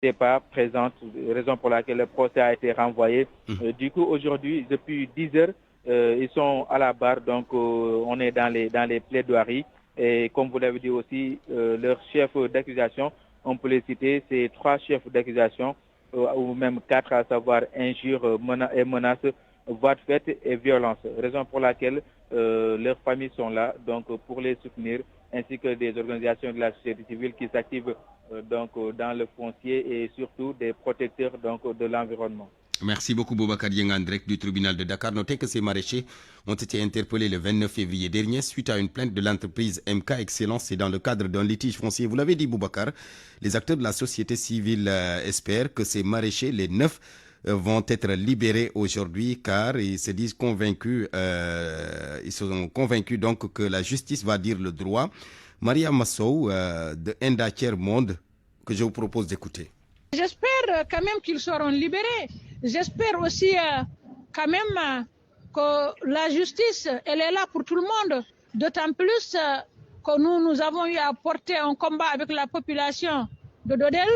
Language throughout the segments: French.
n'était pas présente, raison pour laquelle le procès a été renvoyé. Du coup, aujourd'hui, depuis 10 heures, ils sont à la barre, donc on est dans les plaidoiries. Et comme vous l'avez dit aussi, leurs chefs d'accusation, on peut les citer, c'est 3 chefs d'accusation, ou même 4, à savoir injures et menaces, voies de fait et violence. Raison pour laquelle leurs familles sont là, donc pour les soutenir, ainsi que des organisations de la société civile qui s'activent donc dans le foncier et surtout des protecteurs donc de l'environnement. Merci beaucoup Boubacar Dieng en direct du tribunal de Dakar. Notez que ces maraîchers ont été interpellés le 29 février dernier suite à une plainte de l'entreprise MK Excellence et dans le cadre d'un litige foncier. Vous l'avez dit Boubacar, les acteurs de la société civile espèrent que ces maraîchers, les 9, vont être libérés aujourd'hui car ils se disent convaincus, ils sont convaincus donc que la justice va dire le droit. Maria Massou de Enda Tiers Monde, que je vous propose d'écouter. J'espère quand même qu'ils seront libérés. J'espère aussi quand même que la justice, elle est là pour tout le monde. D'autant plus que nous avons eu à porter un combat avec la population de Dodel,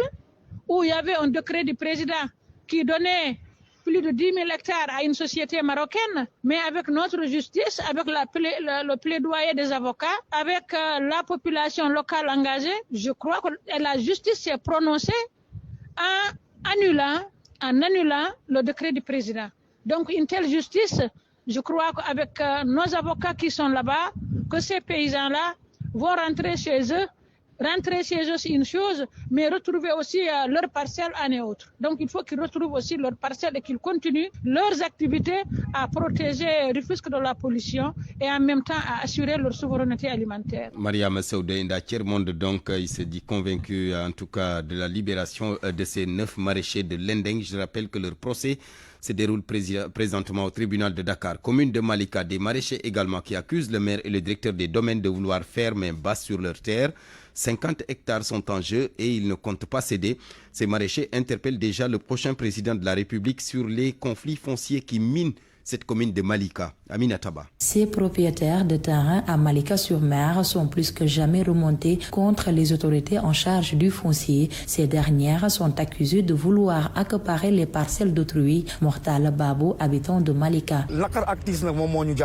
où il y avait un décret du président qui donnait plus de 10 000 hectares à une société marocaine, mais avec notre justice, avec le plaidoyer des avocats, avec la population locale engagée, je crois que la justice s'est prononcée en annulant le décret du président. Donc une telle justice, je crois qu'avec nos avocats qui sont là-bas, que ces paysans-là vont rentrer chez eux. Rentrer chez eux, c'est une chose, mais retrouver aussi leur parcelle en est autre. Donc il faut qu'ils retrouvent aussi leur parcelle et qu'ils continuent leurs activités à protéger Rufisque de la pollution et en même temps à assurer leur souveraineté alimentaire. Maria Massoudé Inda Tiers-Monde, donc, il se dit convaincu en tout cas de la libération de ces 9 maraîchers de Lendeng. Je rappelle que leur procès se déroule présentement au tribunal de Dakar. Commune de Malika, des maraîchers également qui accusent le maire et le directeur des domaines de vouloir faire main basse sur leurs terres. 50 hectares sont en jeu et ils ne comptent pas céder. Ces maraîchers interpellent déjà le prochain président de la République sur les conflits fonciers qui minent cette commune de Malika. Amina Taba. Ces propriétaires de terrain à Malika-sur-Mer sont plus que jamais remontés contre les autorités en charge du foncier. Ces dernières sont accusées de vouloir accaparer les parcelles d'autrui. Mortal Babo, habitant de Malika.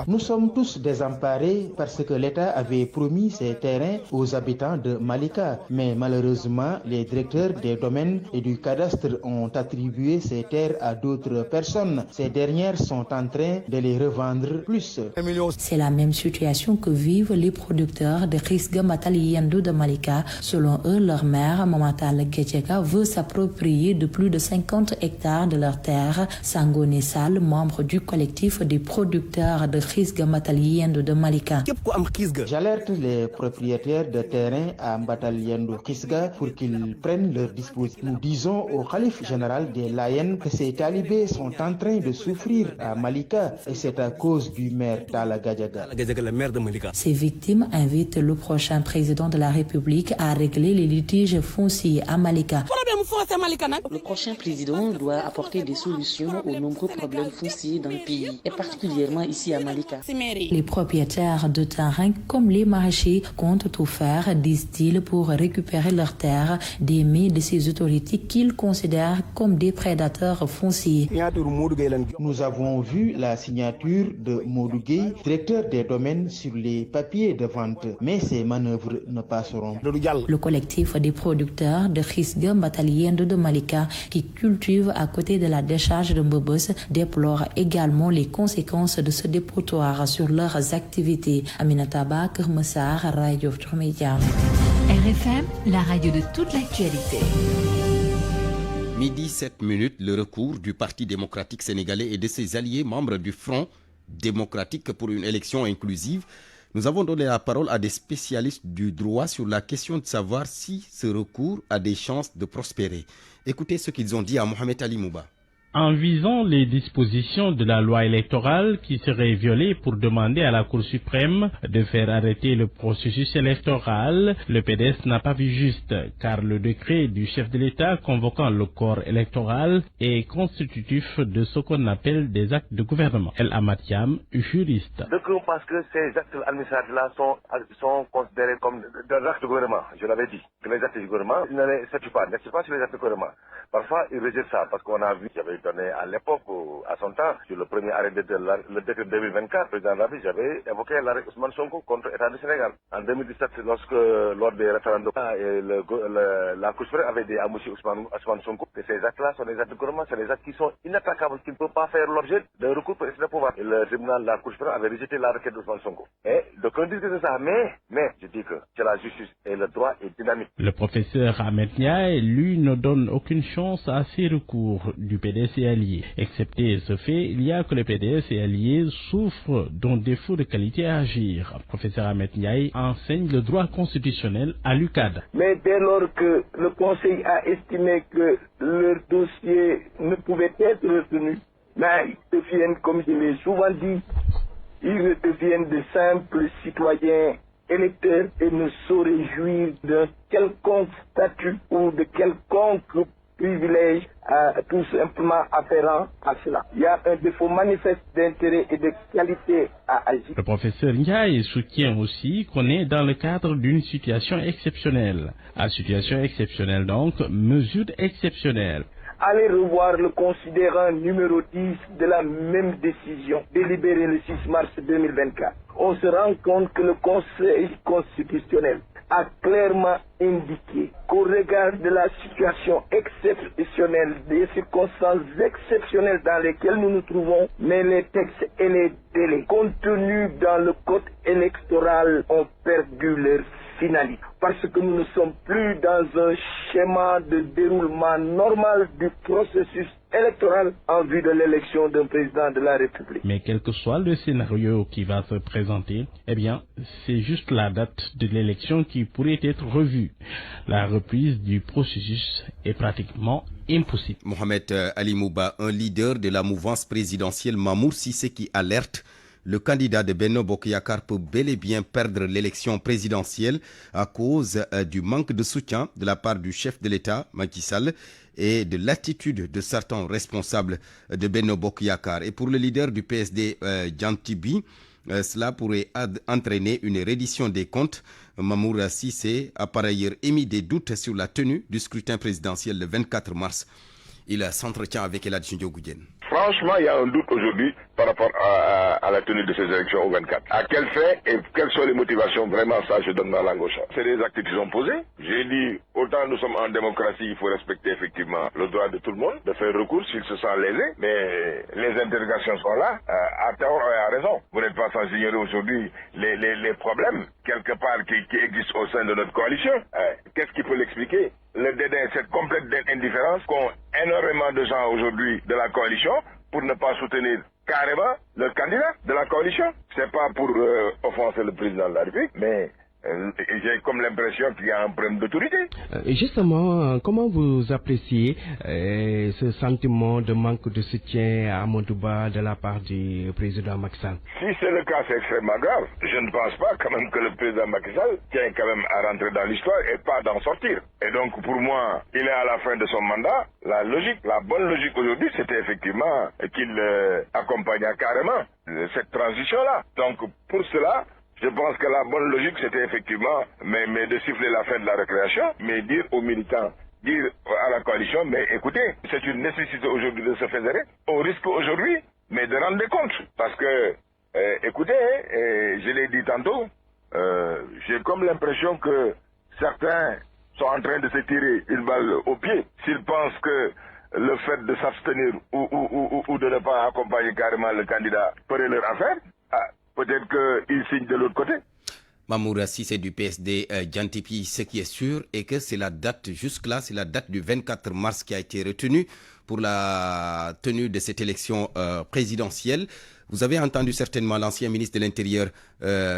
Nous sommes tous désemparés parce que l'État avait promis ces terrains aux habitants de Malika. Mais malheureusement, les directeurs des domaines et du cadastre ont attribué ces terres à d'autres personnes. Ces dernières sont en train de les revendre plus. C'est la même situation que vivent les producteurs de Risga Mataliendo de Malika. Selon eux, leur maire, Mamatal Getcheka, veut s'approprier de plus de 50 hectares de leurs terres. Sangone Sal, membre du collectif des producteurs de Risga Mataliendo de Malika. J'alerte les propriétaires de terrain à Mataliendo Risga pour qu'ils prennent leurs dispositions. Nous disons au calife général des Layènes que ces talibés sont en train de souffrir à Malika et c'est à cause du maire Tala Gadjaga. Ces victimes invitent le prochain président de la République à régler les litiges fonciers à Malika. Le prochain président doit apporter des solutions aux nombreux problèmes fonciers dans le pays, et particulièrement ici à Malika. Les propriétaires de terrain comme les maraîchers comptent tout faire, disent-ils, pour récupérer leurs terres des mains de ces autorités qu'ils considèrent comme des prédateurs fonciers. Nous avons vu la signature de Modougé, directeur des domaines, sur les papiers de vente, mais ces manœuvres ne passeront. Le collectif des producteurs de Risga Mataliendo de Malika, qui cultivent à côté de la décharge de Mbobos, déplore également les conséquences de ce dépotoir sur leurs activités. Aminata Ba, Kermessar, Radio Média. RFM, la radio de toute l'actualité. Midi 7 minutes, le recours du Parti démocratique sénégalais et de ses alliés membres du Front démocratique pour une élection inclusive. Nous avons donné la parole à des spécialistes du droit sur la question de savoir si ce recours a des chances de prospérer. Écoutez ce qu'ils ont dit à Mohamed Ali Mouba. en visant les dispositions de la loi électorale qui seraient violées pour demander à la Cour suprême de faire arrêter le processus électoral, le PDS n'a pas vu juste, car le décret du chef de l'État convoquant le corps électoral est constitutif de ce qu'on appelle des actes de gouvernement. El Amatiam, juriste. Parce que ces actes administratifs-là sont considérés comme des actes de gouvernement, je l'avais dit. Que les actes du gouvernement, ils ne les statuent pas sur les actes de gouvernement. Parfois, ils rejettent ça, parce qu'on a vu, j'avais donné à l'époque, à son temps, sur le premier arrêt de le décret 2024, président de la République, j'avais évoqué l'arrêt Ousmane Sonko contre l'État du Sénégal. En 2017, lors des référendums, la Cour suprême avait dit à M. Ousmane Sonko que ces actes-là sont des actes de gouvernement, c'est des actes qui sont inattaquables, qui ne peuvent pas faire l'objet d'un recours pour essayer de pouvoir. Et le tribunal, la Cour suprême avait rejeté la requête d'Ousmane Sonko. Et donc on dit que c'est ça, mais je dis que c'est la justice et le droit est dynamique. Le professeur Ahmed Ndiaye, lui, ne donne aucune chance à ces recours du PDS et alliés. Excepté ce fait, il y a que le PDS et alliés souffrent d'un défaut de qualité à agir. Le professeur Ahmed Ndiaye enseigne le droit constitutionnel à l'UCAD. Mais dès lors que le Conseil a estimé que leur dossier ne pouvait être retenu, ils deviennent, comme je l'ai souvent dit, ils deviennent de simples citoyens électeurs et ne sauraient jouir d'un quelconque statut ou de quelconque privilège tout simplement afférent à cela. Il y a un défaut manifeste d'intérêt et de qualité à agir. Le professeur Ndiaye soutient aussi qu'on est dans le cadre d'une situation exceptionnelle. À situation exceptionnelle donc, mesure exceptionnelle. Allez revoir le considérant numéro 10 de la même décision, délibérée le 6 mars 2024. On se rend compte que le Conseil constitutionnel a clairement indiqué qu'au regard de la situation exceptionnelle, des circonstances exceptionnelles dans lesquelles nous nous trouvons, mais les textes et les délais contenus dans le code électoral ont perdu leur finalité. Parce que nous ne sommes plus dans un schéma de déroulement normal du processus électoral en vue de l'élection d'un président de la République. Mais quel que soit le scénario qui va se présenter, c'est juste la date de l'élection qui pourrait être revue. La reprise du processus est pratiquement impossible. Mohamed Ali Mouba, un leader de la mouvance présidentielle Mamour Cissé qui alerte. Le candidat de Benno Bokk Yakaar peut bel et bien perdre l'élection présidentielle à cause du manque de soutien de la part du chef de l'État, Macky Sall, et de l'attitude de certains responsables de Benno Bokk Yakaar. Et pour le leader du PSD, Djantibi, cela pourrait entraîner une reddition des comptes. Mamour Cissé a par ailleurs émis des doutes sur la tenue du scrutin présidentiel le 24 mars. Il s'entretient avec Eladji Ndiogoudiène. Franchement, il y a un doute aujourd'hui par rapport à la tenue de ces élections au 24. À quel fait et quelles sont les motivations? Vraiment, ça, je donne ma langue au chat. C'est des actes qui sont posés. J'ai dit, autant nous sommes en démocratie, il faut respecter effectivement le droit de tout le monde de faire recours s'il se sent lésé. Mais les interrogations sont là, à tort et à raison. Vous n'êtes pas sans ignorer aujourd'hui les problèmes, quelque part, qui existent au sein de notre coalition. Qu'est-ce qui peut l'expliquer? Le dédain, cette complète indifférence qu'ont énormément de gens aujourd'hui de la coalition pour ne pas soutenir carrément le candidat de la coalition. C'est pas pour offenser le président de la République, mais j'ai comme l'impression qu'il y a un problème d'autorité. Justement, comment vous appréciez ce sentiment de manque de soutien à Amadouba de la part du président Macky Sall? Si c'est le cas, c'est extrêmement grave. Je ne pense pas quand même que le président Macky Sall tient quand même à rentrer dans l'histoire et pas d'en sortir. Et donc pour moi, il est à la fin de son mandat. La bonne logique aujourd'hui, c'était effectivement qu'il accompagne carrément cette transition-là. Donc pour cela, je pense que la bonne logique, c'était effectivement, mais de siffler la fin de la récréation, mais dire aux militants, dire à la coalition, mais écoutez, c'est une nécessité aujourd'hui de se fédérer. On risque aujourd'hui, mais de rendre des comptes. Parce que, écoutez, je l'ai dit tantôt, j'ai comme l'impression que certains sont en train de se tirer une balle au pied. S'ils pensent que le fait de s'abstenir ou de ne pas accompagner carrément le candidat ferait leur affaire, peut-être qu'il signe de l'autre côté. Mamour Cissé du PSD, Djantibi, ce qui est sûr est que c'est la date, jusque-là, c'est la date du 24 mars qui a été retenue pour la tenue de cette élection présidentielle. Vous avez entendu certainement l'ancien ministre de l'Intérieur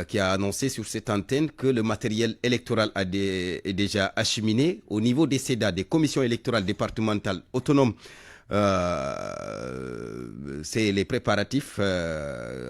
qui a annoncé sur cette antenne que le matériel électoral est déjà acheminé au niveau des CEDA, des commissions électorales départementales autonomes c'est les préparatifs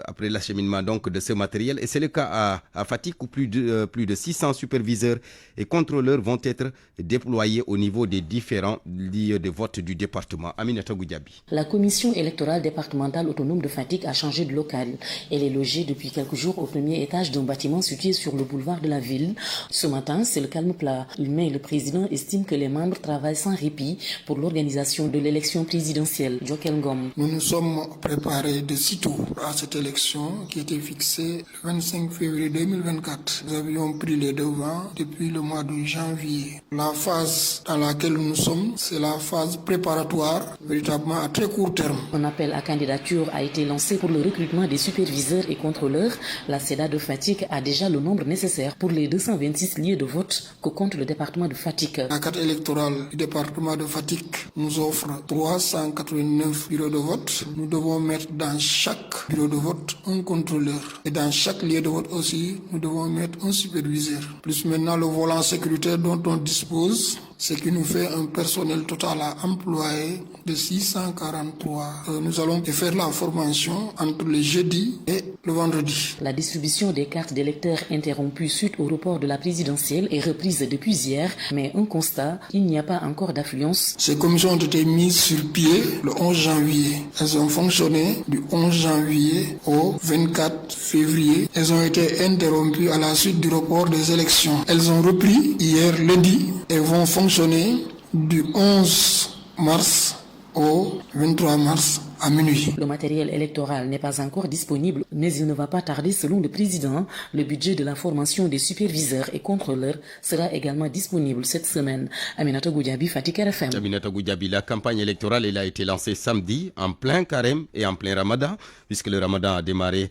après l'acheminement donc de ce matériel. Et c'est le cas à Fatick où plus de 600 superviseurs et contrôleurs vont être déployés au niveau des différents lieux de vote du département. Aminata Goudiaby. La commission électorale départementale autonome de Fatick a changé de local. Elle est logée depuis quelques jours au premier étage d'un bâtiment situé sur le boulevard de la ville. Ce matin, c'est le calme plat. Mais le président estime que les membres travaillent sans répit pour l'organisation de l'élection présidentielle. Jokel Ngom. Nous nous sommes préparés de sitôt à cette élection qui était fixée le 25 février 2024. Nous avions pris les devants depuis le mois de janvier. La phase dans laquelle nous sommes, c'est la phase préparatoire, véritablement à très court terme. Un appel à candidature a été lancé pour le recrutement des superviseurs et contrôleurs. La CEDA de Fatick a déjà le nombre nécessaire pour les 226 lieux de vote que compte le département de Fatick. La carte électorale du département de Fatick nous offre 389 bureaux de vote. Nous devons mettre dans chaque bureau de vote un contrôleur. Et dans chaque lieu de vote aussi, nous devons mettre un superviseur. Plus maintenant le volant sécuritaire dont on dispose, ce qui nous fait un personnel total à employer de 643. Nous allons faire la formation entre le jeudi et le vendredi. La distribution des cartes d'électeurs interrompue suite au report de la présidentielle est reprise depuis hier, mais un constat, il n'y a pas encore d'affluence. Ces commissions ont été mises sur pied le 11 janvier. Elles ont fonctionné du 11 janvier au 24 février. Elles ont été interrompues à la suite du report des élections. Elles ont repris hier lundi et vont fonctionner du 11 mars au 23 mars à minuit. Le matériel électoral n'est pas encore disponible, mais il ne va pas tarder selon le président. Le budget de la formation des superviseurs et contrôleurs sera également disponible cette semaine. Aminata Goudiaby, Fatick RFM. Aminata Goudiaby, la campagne électorale elle a été lancée samedi en plein carême et en plein ramadan, puisque le ramadan a démarré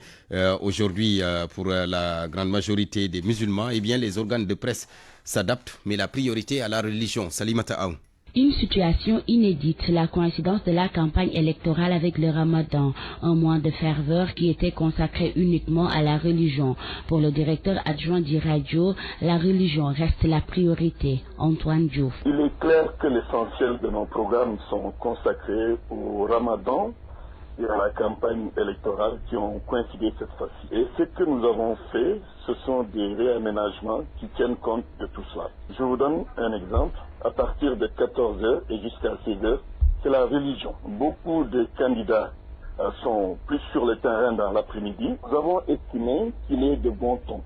aujourd'hui pour la grande majorité des musulmans. Eh bien, les organes de presse s'adaptent, mais la priorité à la religion. Salimata Aou. Une situation inédite, la coïncidence de la campagne électorale avec le Ramadan, un mois de ferveur qui était consacré uniquement à la religion. Pour le directeur adjoint d'Iradio, la religion reste la priorité. Antoine Diouf. Il est clair que l'essentiel de nos programmes sont consacrés au Ramadan et à la campagne électorale qui ont coïncidé cette fois-ci. Et ce que nous avons fait, ce sont des réaménagements qui tiennent compte de tout cela. Je vous donne un exemple. À partir de 14h et jusqu'à 16h, c'est la religion. Beaucoup de candidats sont plus sur le terrain dans l'après-midi. Nous avons estimé qu'il est de bon ton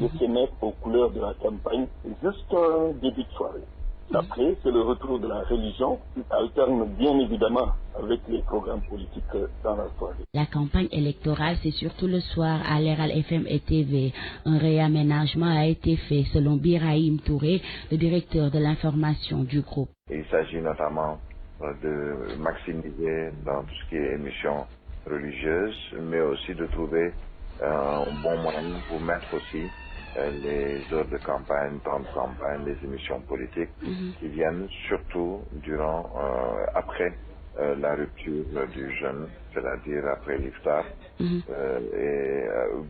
de se mettre aux couleurs de la campagne juste un début de soirée. Après, c'est le retour de la religion qui alterne bien évidemment avec les programmes politiques dans la soirée. La campagne électorale, c'est surtout le soir à l'Eral FM et TV. Un réaménagement a été fait selon Birahim Touré, le directeur de l'information du groupe. Il s'agit notamment de maximiser dans tout ce qui est émissions religieuses, mais aussi de trouver un bon moyen pour mettre aussi les heures de campagne, temps de campagne, les émissions politiques qui viennent surtout durant, après la rupture du jeûne, c'est-à-dire après l'iftar. Et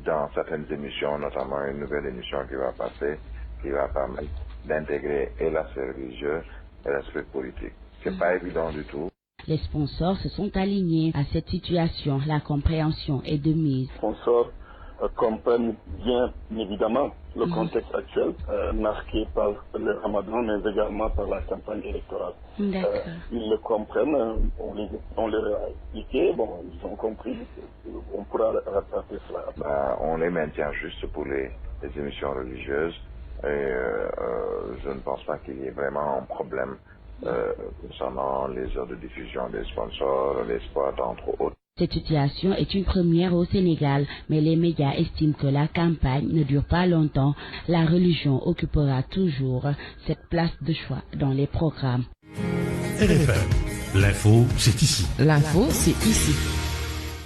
dans certaines émissions, notamment une nouvelle émission qui va passer, qui va permettre d'intégrer et l'aspect religieux et l'aspect politique. C'est pas évident du tout. Les sponsors se sont alignés à cette situation. La compréhension est de mise. Les sponsors comprennent bien évidemment le contexte actuel marqué par le Ramadan, mais également par la campagne électorale. Ils le comprennent, on leur a expliqué, bon, ils ont compris, on pourra rattraper cela. On les maintient juste pour les émissions religieuses et je ne pense pas qu'il y ait vraiment un problème concernant les heures de diffusion des sponsors, les spots entre autres. Cette situation est une première au Sénégal, mais les médias estiment que la campagne ne dure pas longtemps. La religion occupera toujours cette place de choix dans les programmes. RFM, l'info, c'est ici. L'info, c'est ici.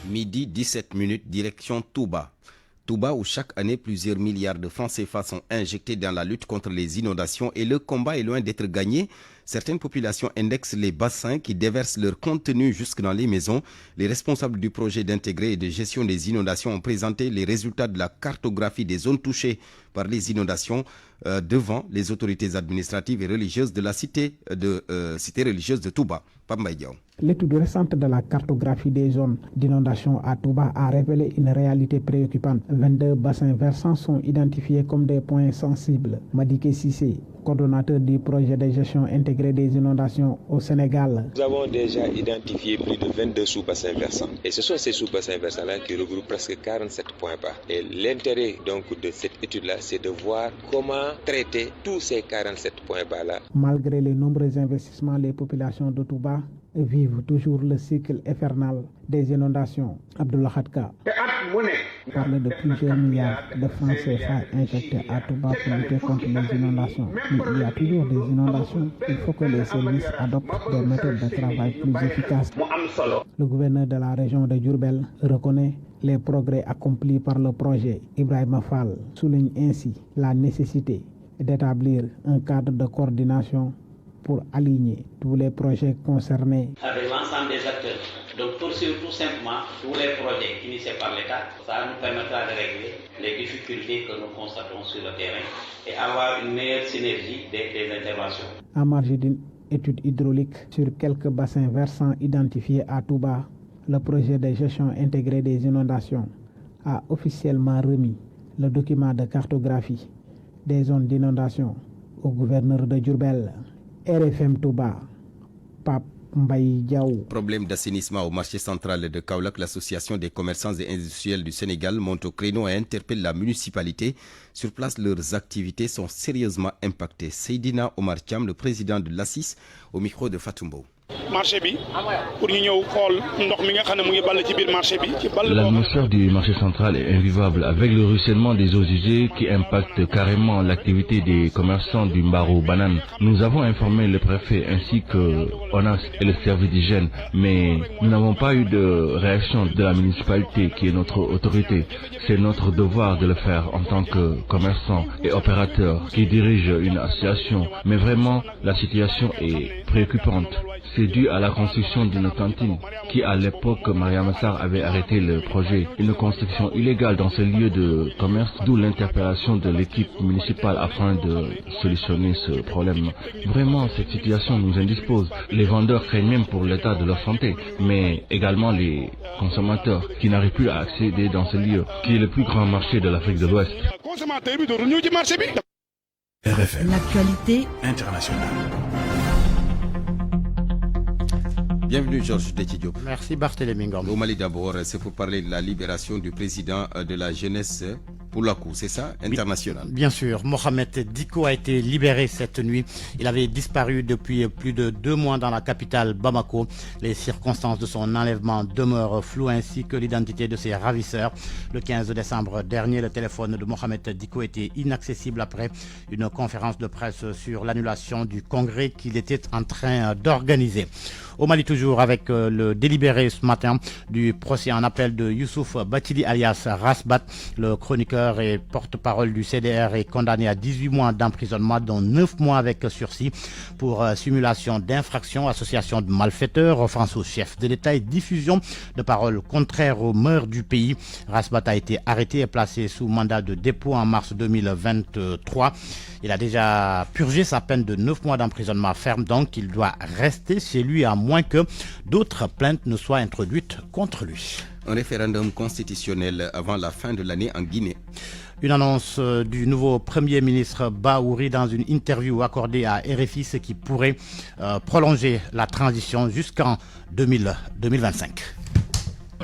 Midi 17 minutes, direction Touba. Touba, où chaque année plusieurs milliards de francs CFA sont injectés dans la lutte contre les inondations et le combat est loin d'être gagné. Certaines populations indexent les bassins qui déversent leur contenu jusque dans les maisons. Les responsables du projet d'intégrer et de gestion des inondations ont présenté les résultats de la cartographie des zones touchées par les inondations devant les autorités administratives et religieuses de la cité religieuse de Touba. L'étude récente de la cartographie des zones d'inondation à Touba a révélé une réalité préoccupante. 22 bassins versants sont identifiés comme des points sensibles. Madiké Sissé, coordonnateur du projet de gestion intégrée des inondations au Sénégal. Nous avons déjà identifié plus de 22 sous-bassins versants. Et ce sont ces sous-bassins versants-là qui regroupent presque 47 points bas. Et l'intérêt donc de cette étude-là, c'est de voir comment traiter tous ces 47 points bas-là. Malgré les nombreux investissements, les populations de Touba vivent toujours le cycle infernal des inondations. Abdullah Khadka parle de plusieurs milliards de francs CFA injectés à Touba pour lutter contre les inondations. Mais il y a toujours des inondations. Il faut que les services adoptent des méthodes de travail plus efficaces. Le gouverneur de la région de Diourbel reconnaît les progrès accomplis par le projet. Ibrahima Fall souligne ainsi la nécessité d'établir un cadre de coordination pour aligner tous les projets concernés. Avec l'ensemble des acteurs. Donc poursuivre tout simplement tous les projets initiés par l'État. Ça nous permettra de régler les difficultés que nous constatons sur le terrain et avoir une meilleure synergie des interventions. En marge d'une étude hydraulique sur quelques bassins versants identifiés à Touba, le projet de gestion intégrée des inondations a officiellement remis le document de cartographie des zones d'inondation au gouverneur de Diourbel. RFM Touba, Pape Mbaye Diaw. Problème d'assainissement au marché central de Kaolack, l'association des commerçants et industriels du Sénégal monte au créneau et interpelle la municipalité. Sur place, leurs activités sont sérieusement impactées. Seydina Omar Thiam, le président de l'ASSIS, au micro de Fatumbo. L'atmosphère du marché central est invivable avec le ruissellement des eaux usées qui impacte carrément l'activité des commerçants du Mbaro Banane. Nous avons informé le préfet ainsi que ONAS et le service d'hygiène, mais nous n'avons pas eu de réaction de la municipalité qui est notre autorité. C'est notre devoir de le faire en tant que commerçants et opérateurs qui dirigent une association. Mais vraiment, la situation est préoccupante. C'est dû à la construction d'une cantine qui, à l'époque, Mariam Sarr avait arrêté le projet. Une construction illégale dans ce lieu de commerce, d'où l'interpellation de l'équipe municipale afin de solutionner ce problème. Vraiment, cette situation nous indispose. Les vendeurs craignent même pour l'état de leur santé, mais également les consommateurs qui n'arrivent plus à accéder dans ce lieu, qui est le plus grand marché de l'Afrique de l'Ouest. RFM. L'actualité internationale. Bienvenue Georges Détidiop. Merci Barthélémy Ngom. Au Mali d'abord, c'est pour parler de la libération du président de la jeunesse Poulakou, c'est ça, international. Bien sûr, Mohamed Dicko a été libéré cette nuit. Il avait disparu depuis plus de 2 mois dans la capitale Bamako. Les circonstances de son enlèvement demeurent floues ainsi que l'identité de ses ravisseurs. Le 15 décembre dernier, le téléphone de Mohamed Dicko était inaccessible après une conférence de presse sur l'annulation du congrès qu'il était en train d'organiser. Au Mali toujours avec le délibéré ce matin du procès en appel de Youssouf Batili alias Rasbat, le chroniqueur et porte-parole du CDR est condamné à 18 mois d'emprisonnement dont 9 mois avec sursis pour simulation d'infraction, association de malfaiteurs, offense au chef de l'État et diffusion de paroles contraires aux mœurs du pays. Rasbat a été arrêté et placé sous mandat de dépôt en mars 2023. Il a déjà purgé sa peine de 9 mois d'emprisonnement ferme, donc il doit rester chez lui à moins que d'autres plaintes ne soient introduites contre lui. Un référendum constitutionnel avant la fin de l'année en Guinée. Une annonce du nouveau Premier ministre Baouri dans une interview accordée à RFI, ce qui pourrait prolonger la transition jusqu'en 2025.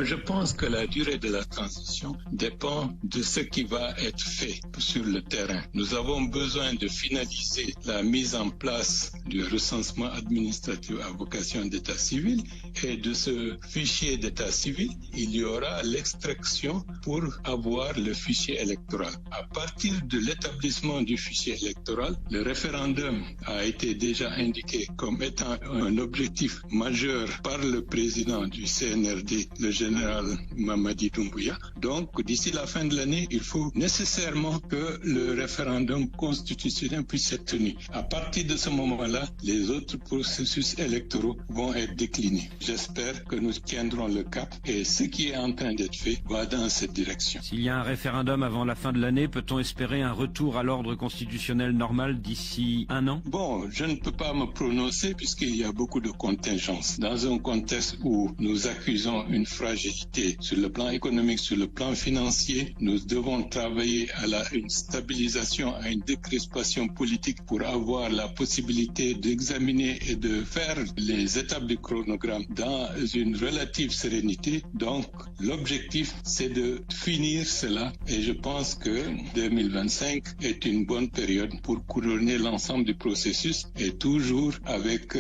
Je pense que la durée de la transition dépend de ce qui va être fait sur le terrain. Nous avons besoin de finaliser la mise en place du recensement administratif à vocation d'état civil et de ce fichier d'état civil, il y aura l'extraction pour avoir le fichier électoral. À partir de l'établissement du fichier électoral, le référendum a été déjà indiqué comme étant un objectif majeur par le président du CNRD, le général général Mamadi Doumbouya. Donc, d'ici la fin de l'année, il faut nécessairement que le référendum constitutionnel puisse être tenu. À partir de ce moment-là, les autres processus électoraux vont être déclinés. J'espère que nous tiendrons le cap et ce qui est en train d'être fait va dans cette direction. S'il y a un référendum avant la fin de l'année, peut-on espérer un retour à l'ordre constitutionnel normal d'ici un an? Bon, je ne peux pas me prononcer puisqu'il y a beaucoup de contingences. Dans un contexte où nous accusons une fragilité sur le plan économique, sur le plan financier, nous devons travailler à une stabilisation, à une décrispation politique pour avoir la possibilité d'examiner et de faire les étapes du chronogramme dans une relative sérénité. Donc, l'objectif, c'est de finir cela et je pense que 2025 est une bonne période pour couronner l'ensemble du processus et toujours avec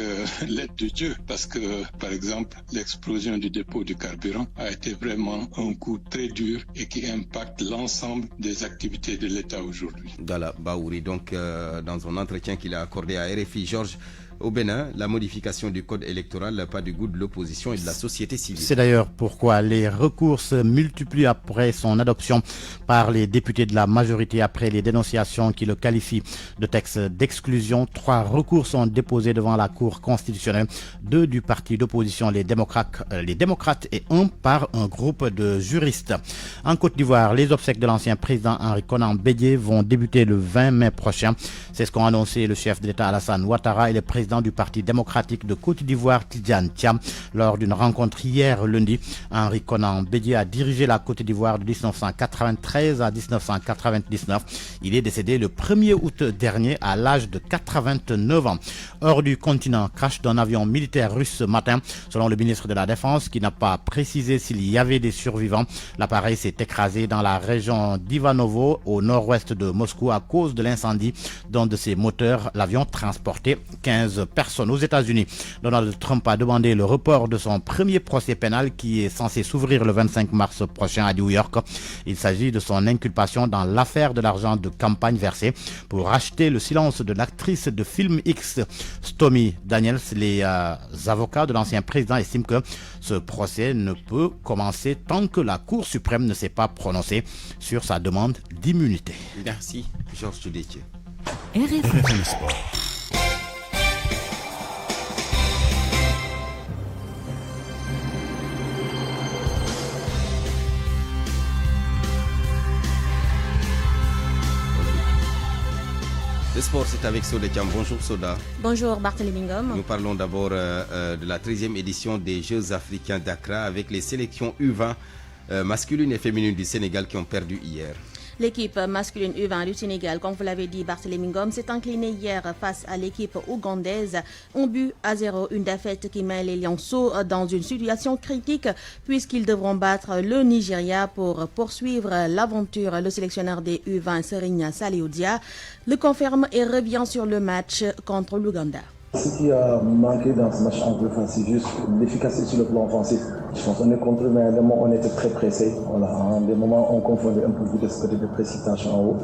l'aide de Dieu parce que, par exemple, l'explosion du dépôt du carburant a été vraiment un coup très dur et qui impacte l'ensemble des activités de l'État aujourd'hui. Dala Baouri, donc dans un entretien qu'il a accordé à RFI, Georges, au Bénin, la modification du code électoral n'a pas du goût de l'opposition et de la société civile. C'est d'ailleurs pourquoi les recours se multiplient après son adoption par les députés de la majorité après les dénonciations qui le qualifient de texte d'exclusion. 3 recours sont déposés devant la Cour constitutionnelle, 2 du parti d'opposition, les démocrates et 1 par un groupe de juristes. En Côte d'Ivoire, les obsèques de l'ancien président Henri Konan Bédié vont débuter le 20 mai prochain. C'est ce qu'ont annoncé le chef de l'État Alassane Ouattara et le président du Parti démocratique de Côte d'Ivoire, Tidjane Thiam, lors d'une rencontre hier lundi. Henri Konan Bédié a dirigé la Côte d'Ivoire de 1993 à 1999. Il est décédé le 1er août dernier à l'âge de 89 ans. Hors du continent, crash d'un avion militaire russe ce matin, selon le ministre de la Défense, qui n'a pas précisé s'il y avait des survivants. L'appareil s'est écrasé dans la région d'Ivanovo, au nord-ouest de Moscou, à cause de l'incendie d'un de ses moteurs. L'avion transportait 15 personnes. Aux États-Unis, Donald Trump a demandé le report de son premier procès pénal qui est censé s'ouvrir le 25 mars prochain à New York. Il s'agit de son inculpation dans l'affaire de l'argent de campagne versé pour acheter le silence de l'actrice de film X, Stormy Daniels. Les avocats de l'ancien président estiment que ce procès ne peut commencer tant que la Cour suprême ne s'est pas prononcée sur sa demande d'immunité. Merci, Georges Tudétier. RFI Sport. Le sport, c'est avec Soda Thiam. Bonjour Soda. Bonjour Barthélémy Ngom. Nous parlons d'abord de la 13e édition des Jeux africains d'Accra avec les sélections U20 masculines et féminines du Sénégal qui ont perdu hier. L'équipe masculine U20 du Sénégal, comme vous l'avez dit Barthélémy Ngom, s'est inclinée hier face à l'équipe ougandaise. 1-0, une défaite qui met les Lionceaux dans une situation critique puisqu'ils devront battre le Nigeria pour poursuivre l'aventure. Le sélectionneur des U20, Serigne Saliodia, le confirme et revient sur le match contre l'Ouganda. Ce qui a manqué dans ce match en enfin, c'est juste l'efficacité sur le plan offensif. Je pense qu'on est contre eux, mais à des moments on était très pressé. Voilà. À des moments on confondait un peu plus de ce côté de précipitation en haut.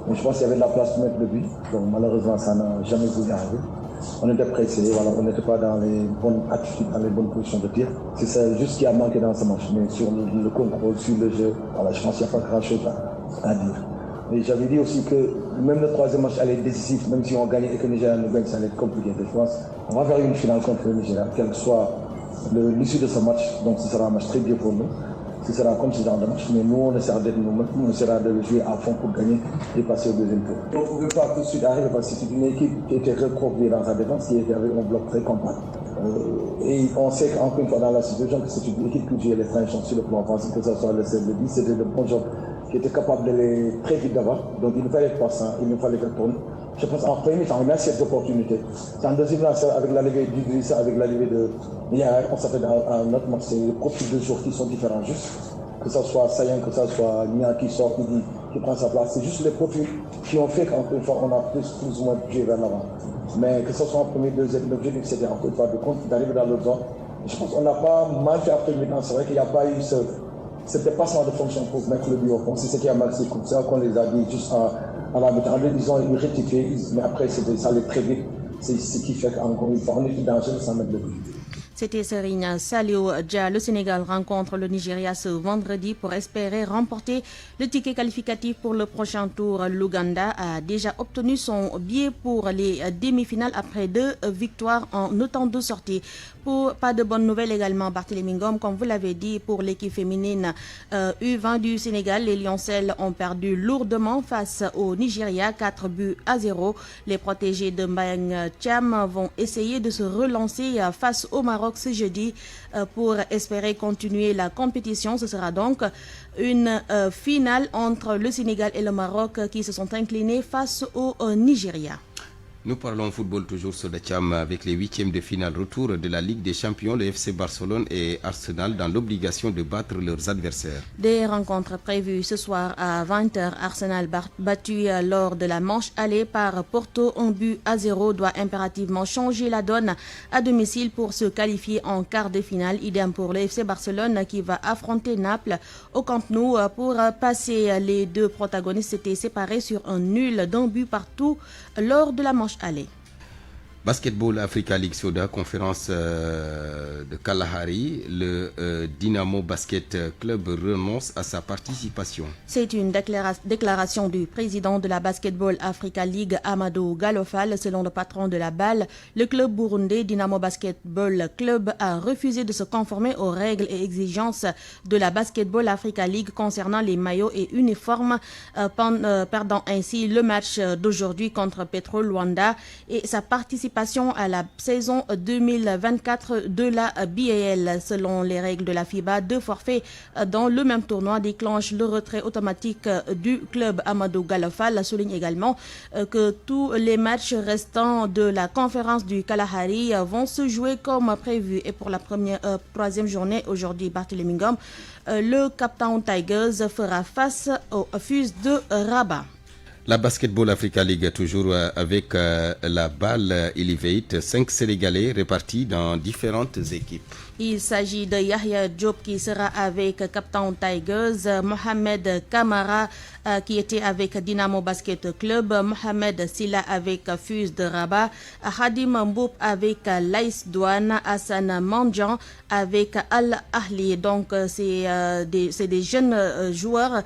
Mais je pense qu'il y avait de la place pour mettre le but. Donc malheureusement ça n'a jamais voulu arriver. On était pressé, voilà. On n'était pas dans les bonnes attitudes, dans les bonnes positions de tir. C'est ça juste ce qui a manqué dans ce match. Mais sur le contrôle, sur le jeu, voilà, je pense qu'il n'y a pas grand chose à dire. Et j'avais dit aussi que même le 3e match allait être décisif, même si on gagnait et que le Nigeria nous gagne, ça allait être compliqué. Je pense qu'on va faire une finale contre le Nigeria, quel que soit l'issue de ce match. Donc ce sera un match très dur pour nous. Ce sera comme ce genre de match, mais nous on essaiera d'être nous-mêmes, on essaiera de le jouer à fond pour gagner et passer au deuxième tour. On ne pouvait pas tout de suite arriver parce que c'est une équipe qui était recroquevillée dans sa défense, qui était avec un bloc très compact. Et on sait qu'encore une fois dans la situation que c'est une équipe qui jouait les transitions sur le plan offensif, que ce soit le 16 de 10, c'était de bons joueurs qui étaient capables de les très vite d'avoir. Donc il ne fallait pas ça, il ne fallait pas tourner. Je pense en premier temps, on a cette opportunité. C'est en deuxième temps, avec l'arrivée d'Idrissa, avec l'arrivée de Yahya, on s'appelle à un autre match, c'est les profils de joueurs qui sont différents juste. Que ce soit Sayan, que ce soit Nia qui sort, qui prend sa place. C'est juste les profils qui ont fait qu'encore une fois, on a plus ou moins bougé vers l'avant. Mais que ce soit en premier, deuxième, l'objectif c'était encore une fois d'arriver dans l'autre zone. Je pense qu'on n'a pas mal fait après le temps. C'est vrai qu'il n'y a pas eu ce dépassement de fonction pour mettre le but au fond. C'est ce qui a marqué comme ça qu'on les a dit juste à la mi-temps. Ils ont rectifié, mais après ça allait très vite. C'est ce qui fait qu'encore une fois, on est plus dangereux sans mettre le but. C'était Serine Saliou Dia. Le Sénégal rencontre le Nigeria ce vendredi pour espérer remporter le ticket qualificatif pour le prochain tour. L'Ouganda a déjà obtenu son billet pour les demi-finales après 2 victoires en autant de sorties. Pas de bonnes nouvelles également, Barthélémy Ngom, comme vous l'avez dit, pour l'équipe féminine U20 du Sénégal. Les Lioncelles ont perdu lourdement face au Nigeria, 4-0. Les protégés de Mbayang Thiam vont essayer de se relancer face au Maroc ce jeudi pour espérer continuer la compétition. Ce sera donc une finale entre le Sénégal et le Maroc qui se sont inclinés face au Nigeria. Nous parlons football toujours sur le Tcham avec les 8e de finale retour de la Ligue des Champions. Le FC Barcelone et Arsenal dans l'obligation de battre leurs adversaires. Des rencontres prévues ce soir à 20h. Arsenal battu lors de la manche aller par Porto 1-0 doit impérativement changer la donne à domicile pour se qualifier en quart de finale. Idem pour le FC Barcelone qui va affronter Naples au Camp Nou pour passer. Les deux protagonistes étaient séparés sur un nul d'1 partout lors de la manche aller. Basketball Africa League Soda, conférence de Kalahari, le Dynamo Basket Club renonce à sa participation. C'est une déclaration du président de la Basketball Africa League, Amadou Galofal. Selon le patron de la balle, le club burundais Dynamo Basketball Club a refusé de se conformer aux règles et exigences de la Basketball Africa League concernant les maillots et uniformes, perdant ainsi le match d'aujourd'hui contre Petro Luanda et sa participation à la saison 2024 de la BAL. Selon les règles de la FIBA, 2 forfaits dans le même tournoi déclenchent le retrait automatique du club. Amadou Galofal souligne également que tous les matchs restants de la conférence du Kalahari vont se jouer comme prévu. Et pour la troisième journée aujourd'hui, Barthélémy Ngom, le Cape Town Tigers fera face au FUS de Rabat. La Basketball Africa League, toujours avec la balle Elevate, 5 Sénégalais répartis dans différentes équipes. Il s'agit de Yahya Diop qui sera avec Cape Town Tigers, Mohamed Kamara qui était avec Dynamo Basket Club, Mohamed Silla avec FUS de Rabat, Hadim Mboup avec l'AS Douane, Hassan Mandjan avec Al Ahli. Donc c'est des jeunes joueurs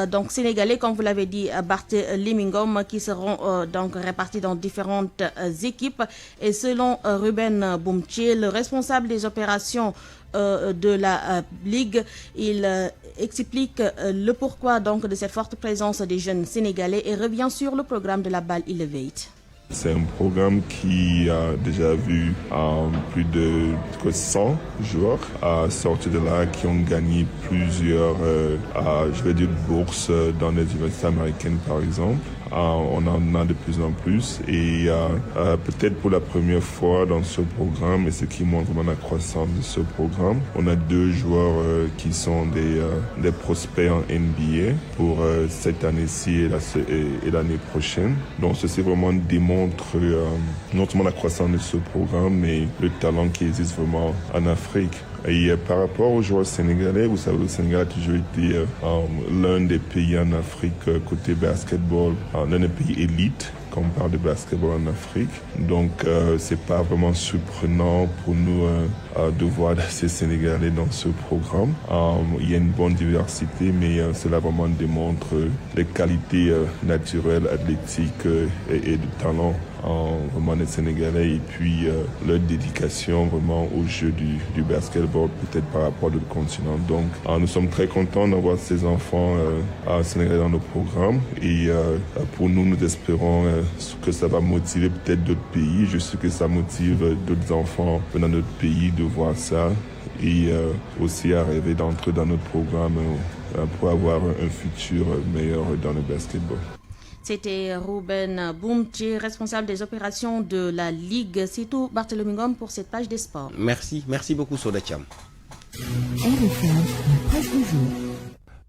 donc sénégalais, comme vous l'avez dit, Barthélémy Ngom, qui seront donc répartis dans différentes équipes. Et selon Ruben Boumtje, le responsable des opérations de la Ligue, il explique le pourquoi donc de cette forte présence des jeunes Sénégalais et revient sur le programme de la balle Elevate. C'est un programme qui a déjà vu plus de 100 joueurs sortir de là, qui ont gagné plusieurs, bourses dans les universités américaines par exemple. On en a de plus en plus et peut-être pour la première fois dans ce programme, et ce qui montre vraiment la croissance de ce programme, on a 2 joueurs qui sont des prospects en NBA pour cette année-ci et l'année prochaine. Donc ceci vraiment démontre non seulement la croissance de ce programme, mais le talent qui existe vraiment en Afrique. Et par rapport aux joueurs sénégalais, vous savez, le Sénégal a toujours été l'un des pays en Afrique côté basketball, l'un des pays élites quand on parle de basketball en Afrique. Donc c'est pas vraiment surprenant pour nous de voir ces Sénégalais dans ce programme. Il y a une bonne diversité, mais cela vraiment démontre les qualités naturelles, athlétiques et de talent vraiment des Sénégalais, et puis leur dédication vraiment au jeu du basketball, peut-être par rapport au continent. Donc nous sommes très contents d'avoir ces enfants sénégalais dans nos programmes, et pour nous, nous espérons que ça va motiver peut-être d'autres pays. Je sais que ça motive d'autres enfants venant de notre pays de voir ça, et aussi à rêver d'entrer dans notre programme pour avoir un futur meilleur dans le basketball. C'était Ruben Boumtje, responsable des opérations de la Ligue. C'est tout, Barthélémy Ngom, pour cette page des sports. Merci beaucoup Soda Thiam.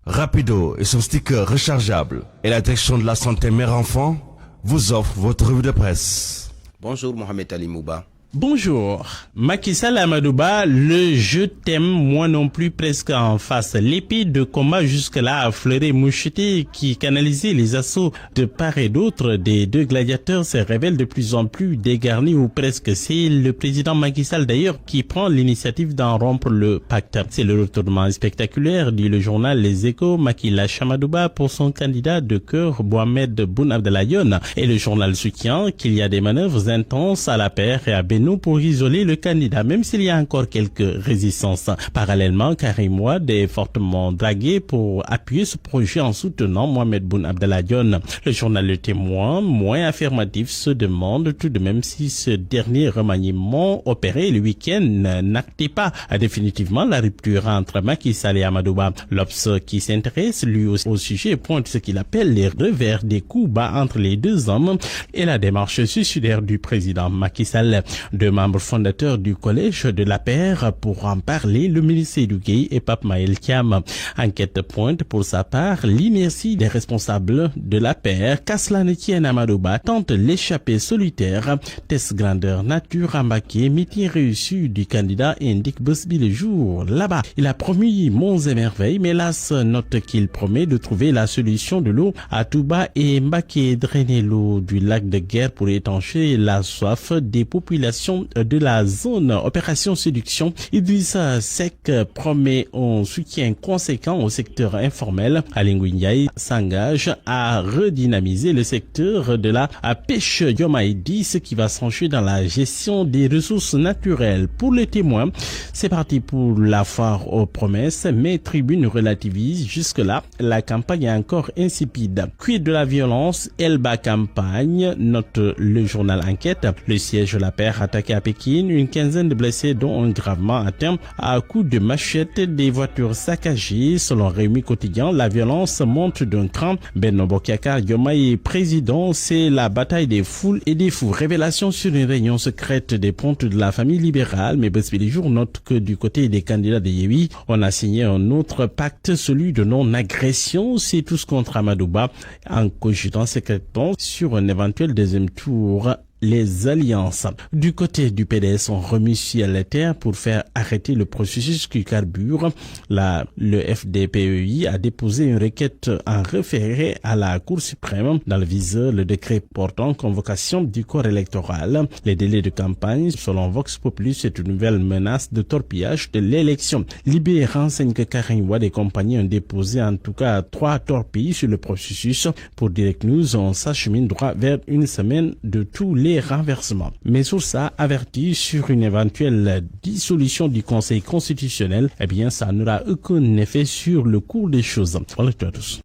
Rapido et son sticker rechargeable et la direction de la santé mère-enfant vous offrent votre revue de presse. Bonjour Mohamed Ali Mouba. Bonjour. Macky Sall Amadouba, le je t'aime, moi non plus presque en face. L'épée de combat jusque-là affleuré, moucheté, qui canalisait les assauts de part et d'autre des deux gladiateurs se révèle de plus en plus dégarni ou presque. C'est le président Macky Sall d'ailleurs qui prend l'initiative d'en rompre le pacte. C'est le retournement spectaculaire, dit le journal Les Échos. Macky lâche Amadouba pour son candidat de cœur, Mohamed Boun Abdallah Dionne. Et le journal soutient qu'il y a des manœuvres intenses à la paire et à nous pour isoler le candidat, même s'il y a encore quelques résistances. Parallèlement, Karim Wade est fortement dragué pour appuyer ce projet en soutenant Mohamed Boun Abdallah Dionne. Le journal Le Témoin, moins affirmatif, se demande tout de même si ce dernier remaniement opéré le week-end n'actait pas définitivement la rupture entre Macky Sall et Amadouba. L'Obs, qui s'intéresse lui au sujet, pointe ce qu'il appelle les revers des coups bas entre les deux hommes et la démarche suicidaire du président Macky Sall. Deux membres fondateurs du collège de la paire pour en parler, le ministre Edougué et Pape Maël Thiam. Enquête pointe pour sa part l'inertie des responsables de la paire, qu'à cela ne tienne Amadouba tente l'échappée solitaire, test grandeur nature embarqué, meeting réussi du candidat indique Busby le jour. Là-bas, il a promis monts et merveilles, mais hélas note qu'il promet de trouver la solution de l'eau à Touba et Mbaké, drainer l'eau du lac de Guerre pour étancher la soif des populations de la zone. Opération séduction, Idrissa Seck promet un soutien conséquent au secteur informel. Aly Ngouille Ndiaye s'engage à redynamiser le secteur de la pêche. Diomaye dit ce qui va s'enchaîner dans la gestion des ressources naturelles. Pour les témoins, c'est parti pour la foire aux promesses, mais Tribune relativise. Jusque-là, la campagne est encore insipide. Quid de la violence? Elba campagne, note le journal Enquête. Le siège de la paire attaqué à Pékin, une quinzaine de blessés dont un gravement atteint à coups de machette, des voitures saccagées. Selon Réumi Quotidien, la violence monte d'un cran. Benno Bokk-Yakaar, Diomaye président, c'est la bataille des foules et des fous. Révélation sur une réunion secrète des pontes de la famille libérale, mais Busby les jours note que du côté des candidats de Yewwi, on a signé un autre pacte, celui de non-agression. C'est tous contre Amadouba, en cogitant secrètement sur un éventuel deuxième tour. Les alliances du côté du PDS ont remis ciel à terre pour faire arrêter le processus qui carbure. Le FDPEI a déposé une requête en référé à la Cour suprême dans le viseur le décret portant convocation du corps électoral. Les délais de campagne, selon Vox Populi, c'est une nouvelle menace de torpillage de l'élection. Libé renseigne que Karim Wade et compagnie ont déposé en tout cas 3 torpilles sur le processus. Pour Direct News, on s'achemine droit vers une semaine de tous les renversements. Mais sur ça, averti sur une éventuelle dissolution du Conseil constitutionnel, eh bien, ça n'aura aucun effet sur le cours des choses. Voilà à tous.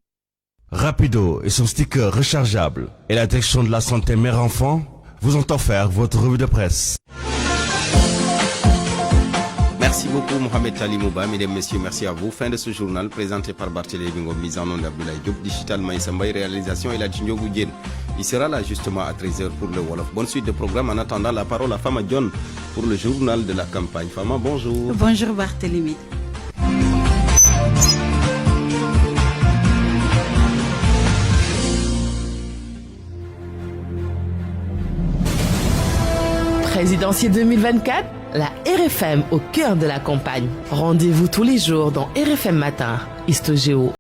Rapido et son sticker rechargeable et la direction de la santé mère-enfant vous ont offert votre revue de presse. Merci beaucoup Mohamed Talimouba, mesdames, messieurs, merci à vous. Fin de ce journal présenté par Barthélémy Ngom, mise en onde d'Abdoulaye Diop, digital Maïssa Mbaye, réalisation et la Djindiogou Diène. Il sera là justement à 13h pour le Wolof. Bonne suite de programme. En attendant, la parole à Fama John pour le journal de la campagne. Fama, bonjour. Bonjour Barthélémy. Présidentielle 2024, la RFM au cœur de la campagne. Rendez-vous tous les jours dans RFM Matin, Histogéo.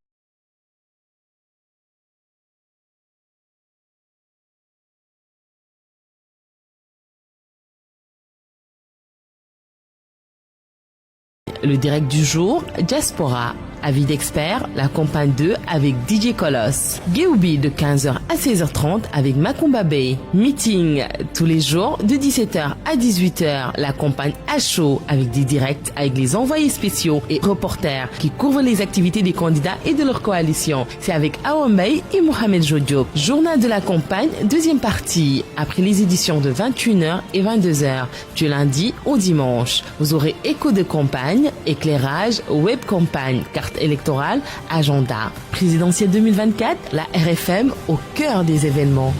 Le direct du jour, Diaspora. Avis d'experts, la campagne 2 avec DJ Colosse. Géoubi de 15h à 16h30 avec Macumba Bay. Meeting tous les jours de 17h à 18h. La campagne à chaud avec des directs avec les envoyés spéciaux et reporters qui couvrent les activités des candidats et de leur coalition. C'est avec Awambay et Mohamed Jodiop. Journal de la campagne, deuxième partie. Après les éditions de 21h et 22h. Du lundi au dimanche. Vous aurez écho de campagne, éclairage, web campagne, carte électorale, agenda. Présidentielle 2024, la RFM au cœur des événements.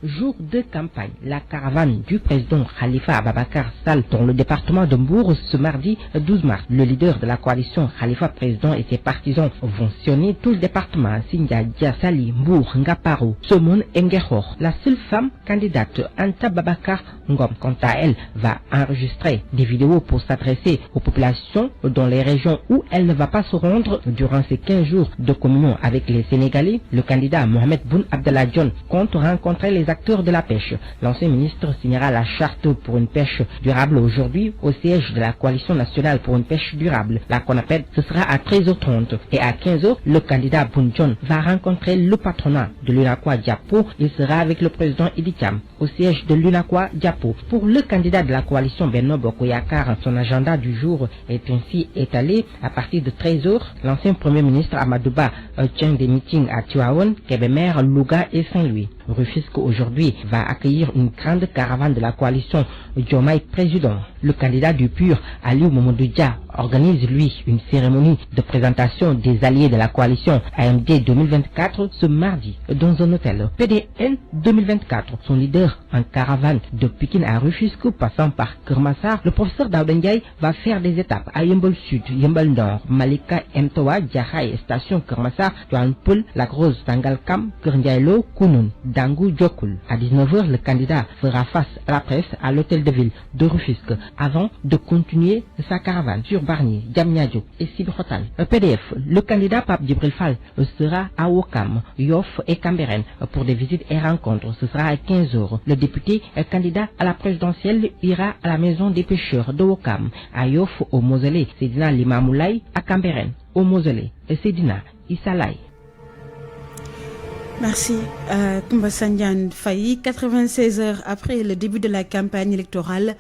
jour de campagne. La caravane du président Khalifa Ababakar Sall dans le département de Mbour ce mardi 12 mars. Le leader de la coalition Khalifa président et ses partisans vont sillonner tout le département. Sindia, Diassali, Mbour, Ngaparo, Somone et Nguehor. La seule femme candidate, Anta Babakar Ngom, quant à elle, va enregistrer des vidéos pour s'adresser aux populations dans les régions où elle ne va pas se rendre durant ces 15 jours de communion avec les Sénégalais. Le candidat Mohamed Boun Abdallah Dionne compte rencontrer les acteurs de la pêche. L'ancien ministre signera la charte pour une pêche durable aujourd'hui au siège de la coalition nationale pour une pêche durable. La CONAPED, ce sera à 13h30 et à 15h, le candidat Boun Dionne va rencontrer le patronat de l'UNACOA Diapo. Il sera avec le président Idi Thiam au siège de l'UNACOA Diapo. Pour le candidat de la coalition Benno Bokk Yakaar, son agenda du jour est ainsi étalé. À partir de 13h, l'ancien premier ministre Amadou Ba tient des meetings à Tivaouane, Kébémer, Louga et Saint-Louis. Rufisque aujourd'hui va accueillir une grande caravane de la coalition Diomaye Président. Le candidat du PUR, Aliou Mamadou Dia, organise lui une cérémonie de présentation des alliés de la coalition AMD 2024 ce mardi dans un hôtel. PDN 2024, son leader en caravane de Pikine à Rufisque passant par Kermassar, le professeur Daouda Ndiaye va faire des étapes à Yeumbeul Sud, Yeumbeul Nord, Malika, Mtoa, Diakhaye, station Kermassar, Tivaouane Peulh, Lac Rose, Sangalkam, Keur Ndiaye Lo, Kounoune, Dangou, Diokoul. À 19h, le candidat fera face à la presse à l'hôtel de ville de Rufisque avant de continuer sa caravane sur Bargny, Diamniadio et Sébikotane. PDF, le candidat Pape Djibril Fall sera à Ouakam, Yoff et Cambérène pour des visites et rencontres. Ce sera à 15h. Le député candidat à la présidentielle ira à la maison des pêcheurs de Ouakam, à Yoff au mausolée Seydina Limamoulaye, à Cambérène au mausolée Seydina Issa Laye. Merci à Koumba Sandiane Faye. 96 heures après le début de la campagne électorale,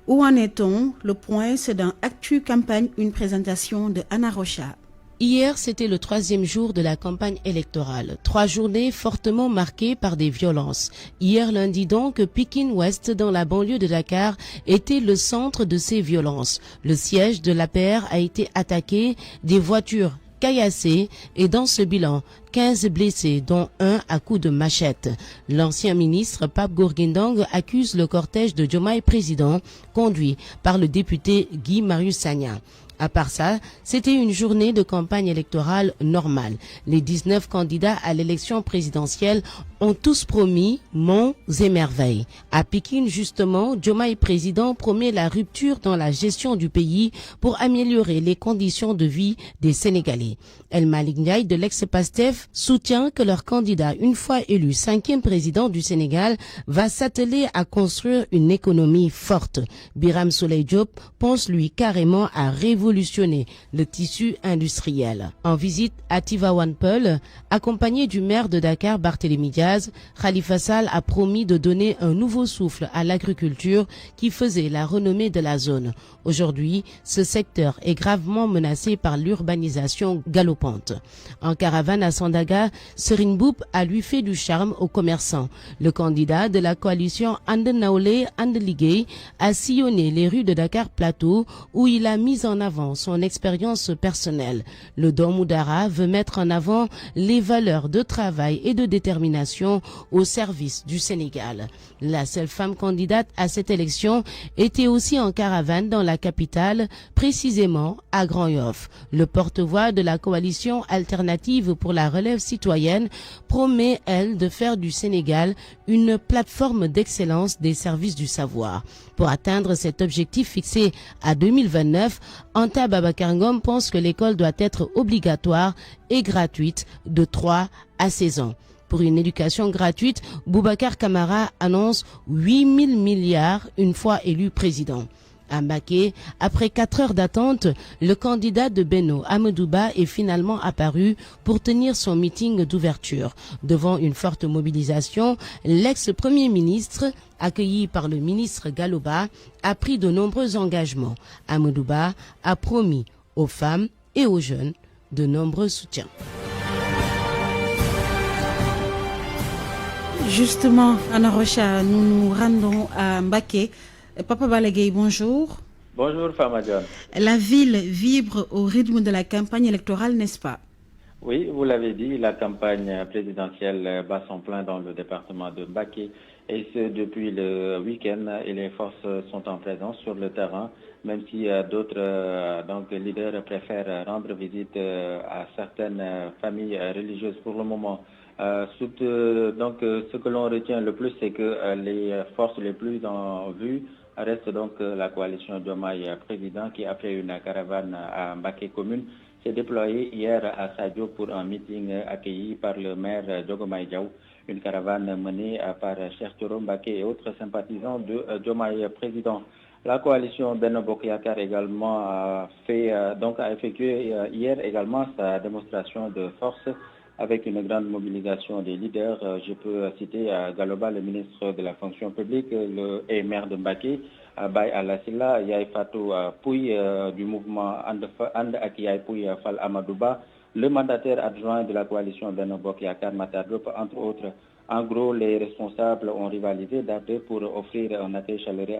où en est-on? Le point, c'est dans Actu Campagne, une présentation de Anna Rocha. Hier, c'était le 3e jour de la campagne électorale. 3 journées fortement marquées par des violences. Hier lundi donc, Pikine Ouest, dans la banlieue de Dakar, était le centre de ces violences. Le siège de l'APR a été attaqué, des voitures caillassées et dans ce bilan, 15 blessés, dont un à coups de machette. L'ancien ministre Pape Gorgui Ndong accuse le cortège de Diomaye Président, conduit par le député Guy Marius Sagna. À part ça, c'était une journée de campagne électorale normale. Les 19 candidats à l'élection présidentielle ont tous promis monts et merveilles. À Pikine, justement, Diomaye Président promet la rupture dans la gestion du pays pour améliorer les conditions de vie des Sénégalais. El Malick Ndiaye de l'ex-Pastef soutient que leur candidat, une fois élu 5e président du Sénégal, va s'atteler à construire une économie forte. Birame Souleye Diop pense lui carrément à révolutionner le tissu industriel. En visite à Tivaouane Peulh, accompagné du maire de Dakar Barthélémy Diaz, Khalifa Sall a promis de donner un nouveau souffle à l'agriculture qui faisait la renommée de la zone. Aujourd'hui, ce secteur est gravement menacé par l'urbanisation galopante. En caravane à Sandaga, Serigne Mboup a lui fait du charme aux commerçants. Le candidat de la coalition And Nawlé And Liguey a sillonné les rues de Dakar Plateau où il a mis en avant son expérience personnelle. Le Dormoudara veut mettre en avant les valeurs de travail et de détermination au service du Sénégal. La seule femme candidate à cette élection était aussi en caravane dans la capitale, précisément à Grand-Yoff. Le porte-voix de la coalition alternative pour la relève citoyenne promet, elle, de faire du Sénégal une plateforme d'excellence des services du savoir. Pour atteindre cet objectif fixé à 2029, Anta Babakar Ngom pense que l'école doit être obligatoire et gratuite de 3 à 16 ans. Pour une éducation gratuite, Boubacar Camara annonce 8 000 milliards une fois élu président. À Mbacké, après 4 heures d'attente, le candidat de Benno, Amadou Ba, est finalement apparu pour tenir son meeting d'ouverture. Devant une forte mobilisation, l'ex-premier ministre, accueilli par le ministre Galoba, a pris de nombreux engagements. Amadou Ba a promis aux femmes et aux jeunes de nombreux soutiens. Justement, Anna Rocha, nous nous rendons à Mbacké. Papa Balagay, bonjour. Bonjour, Fama John. La ville vibre au rythme de la campagne électorale, n'est-ce pas? Oui, vous l'avez dit, la campagne présidentielle bat son plein dans le département de Mbacké et ce depuis le week-end et les forces sont en présence sur le terrain, même si d'autres leaders préfèrent rendre visite à certaines familles religieuses pour le moment. Ce que l'on retient le plus, c'est que les forces les plus en vue reste donc la coalition Diomaye président qui, après une caravane à Mbacké commune, s'est déployée hier à Sadio pour un meeting accueilli par le maire Diomaye Diaw. Une caravane menée par Cheikh Thioro Mbacké et autres sympathisants de Diomaye président. La coalition Benno Bokk Yakaar également a effectué hier également sa démonstration de force avec une grande mobilisation des leaders. Je peux citer Galoba, le ministre de la fonction publique, et maire de Mbacké, Baye Alla Sylla, Yaye Fatou Pouye du mouvement And ak Yaye Pouye Fall Amadou Ba, le mandataire adjoint de la coalition Benno Bokk Yakaar Matar Diop, entre autres. En gros, les responsables ont rivalisé d'arder pour offrir un accueil chaleureux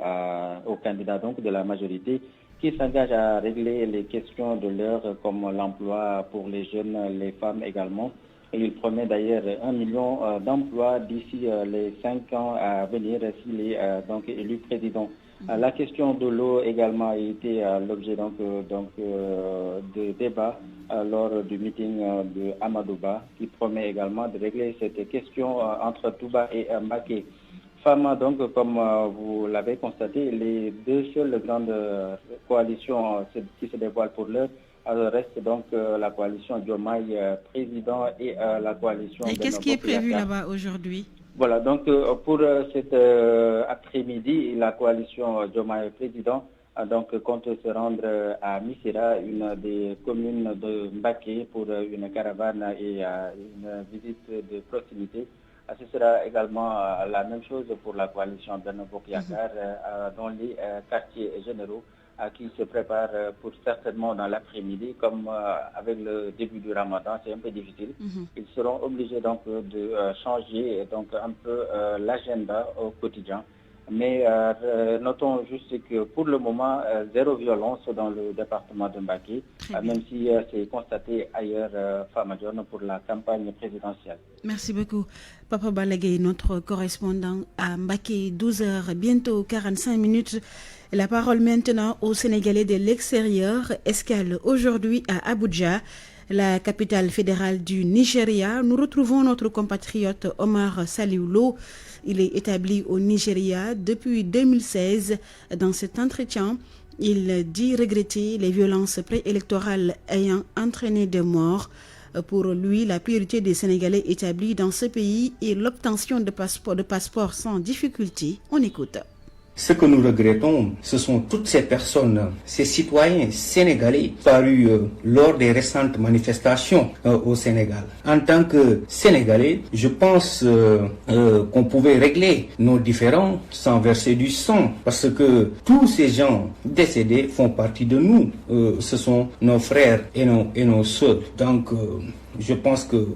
aux candidats donc de la majorité qui s'engagent à régler les questions de l'heure comme l'emploi pour les jeunes, les femmes également. Et il promet d'ailleurs 1 million d'emplois d'ici les 5 ans à venir s'il est donc élu président. La question de l'eau également a été l'objet de débat lors du meeting de Amadouba qui promet également de régler cette question entre Touba et Mbacké. Femmes, donc, comme vous l'avez constaté, les deux seules grandes coalitions qui se dévoilent pour l'heure reste donc la coalition Diomaye président et la coalition... Et qu'est-ce qui est prévu là-bas aujourd'hui? Voilà, donc pour cet après-midi, la coalition Diomaye président compte se rendre à Missira, une des communes de Mbacké, pour une caravane et une visite de proximité. Ce sera également la même chose pour la coalition Benno Bokk Yakaar dans les quartiers généraux qui se préparent pour certainement dans l'après-midi, comme avec le début du Ramadan, c'est un peu difficile. Ils seront obligés donc de changer un peu l'agenda au quotidien. Mais notons juste que pour le moment, zéro violence dans le département de Mbacké, même si c'est constaté ailleurs, Famajon, pour la campagne présidentielle. Merci beaucoup. Papa Balagay, notre correspondant à Mbacké, 12h, bientôt 45 minutes. La parole maintenant aux Sénégalais de l'extérieur. Escale aujourd'hui à Abuja, la capitale fédérale du Nigeria. Nous retrouvons notre compatriote Omar Saliou. Il est établi au Nigeria depuis 2016. Dans cet entretien, il dit regretter les violences préélectorales ayant entraîné des morts. Pour lui, la priorité des Sénégalais établis dans ce pays est l'obtention de passeports sans difficulté. On écoute. Ce que nous regrettons, ce sont toutes ces personnes, ces citoyens sénégalais parus lors des récentes manifestations au Sénégal. En tant que Sénégalais, je pense qu'on pouvait régler nos différends sans verser du sang, parce que tous ces gens décédés font partie de nous. Ce sont nos frères et nos sœurs. Donc, je pense que,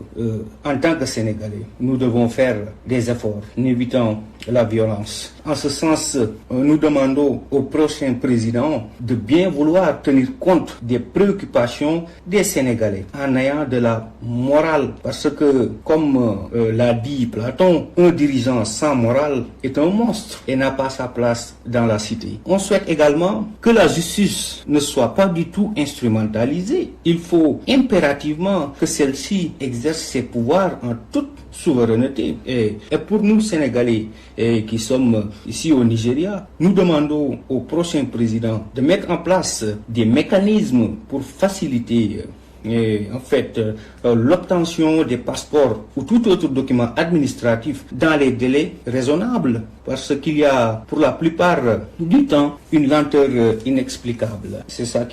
en tant que Sénégalais, nous devons faire des efforts en évitant la violence. En ce sens, nous demandons au prochain président de bien vouloir tenir compte des préoccupations des Sénégalais en ayant de la morale, parce que, comme l'a dit Platon, un dirigeant sans morale est un monstre et n'a pas sa place dans la cité. On souhaite également que la justice ne soit pas du tout instrumentalisée. Il faut impérativement que celle-ci exerce ses pouvoirs en toute souveraineté. Et pour nous, Sénégalais, qui sommes ici au Nigeria, nous demandons au prochain président de mettre en place des mécanismes pour faciliter l'obtention des passeports ou tout autre document administratif dans les délais raisonnables, parce qu'il y a pour la plupart du temps une lenteur inexplicable. C'est ça.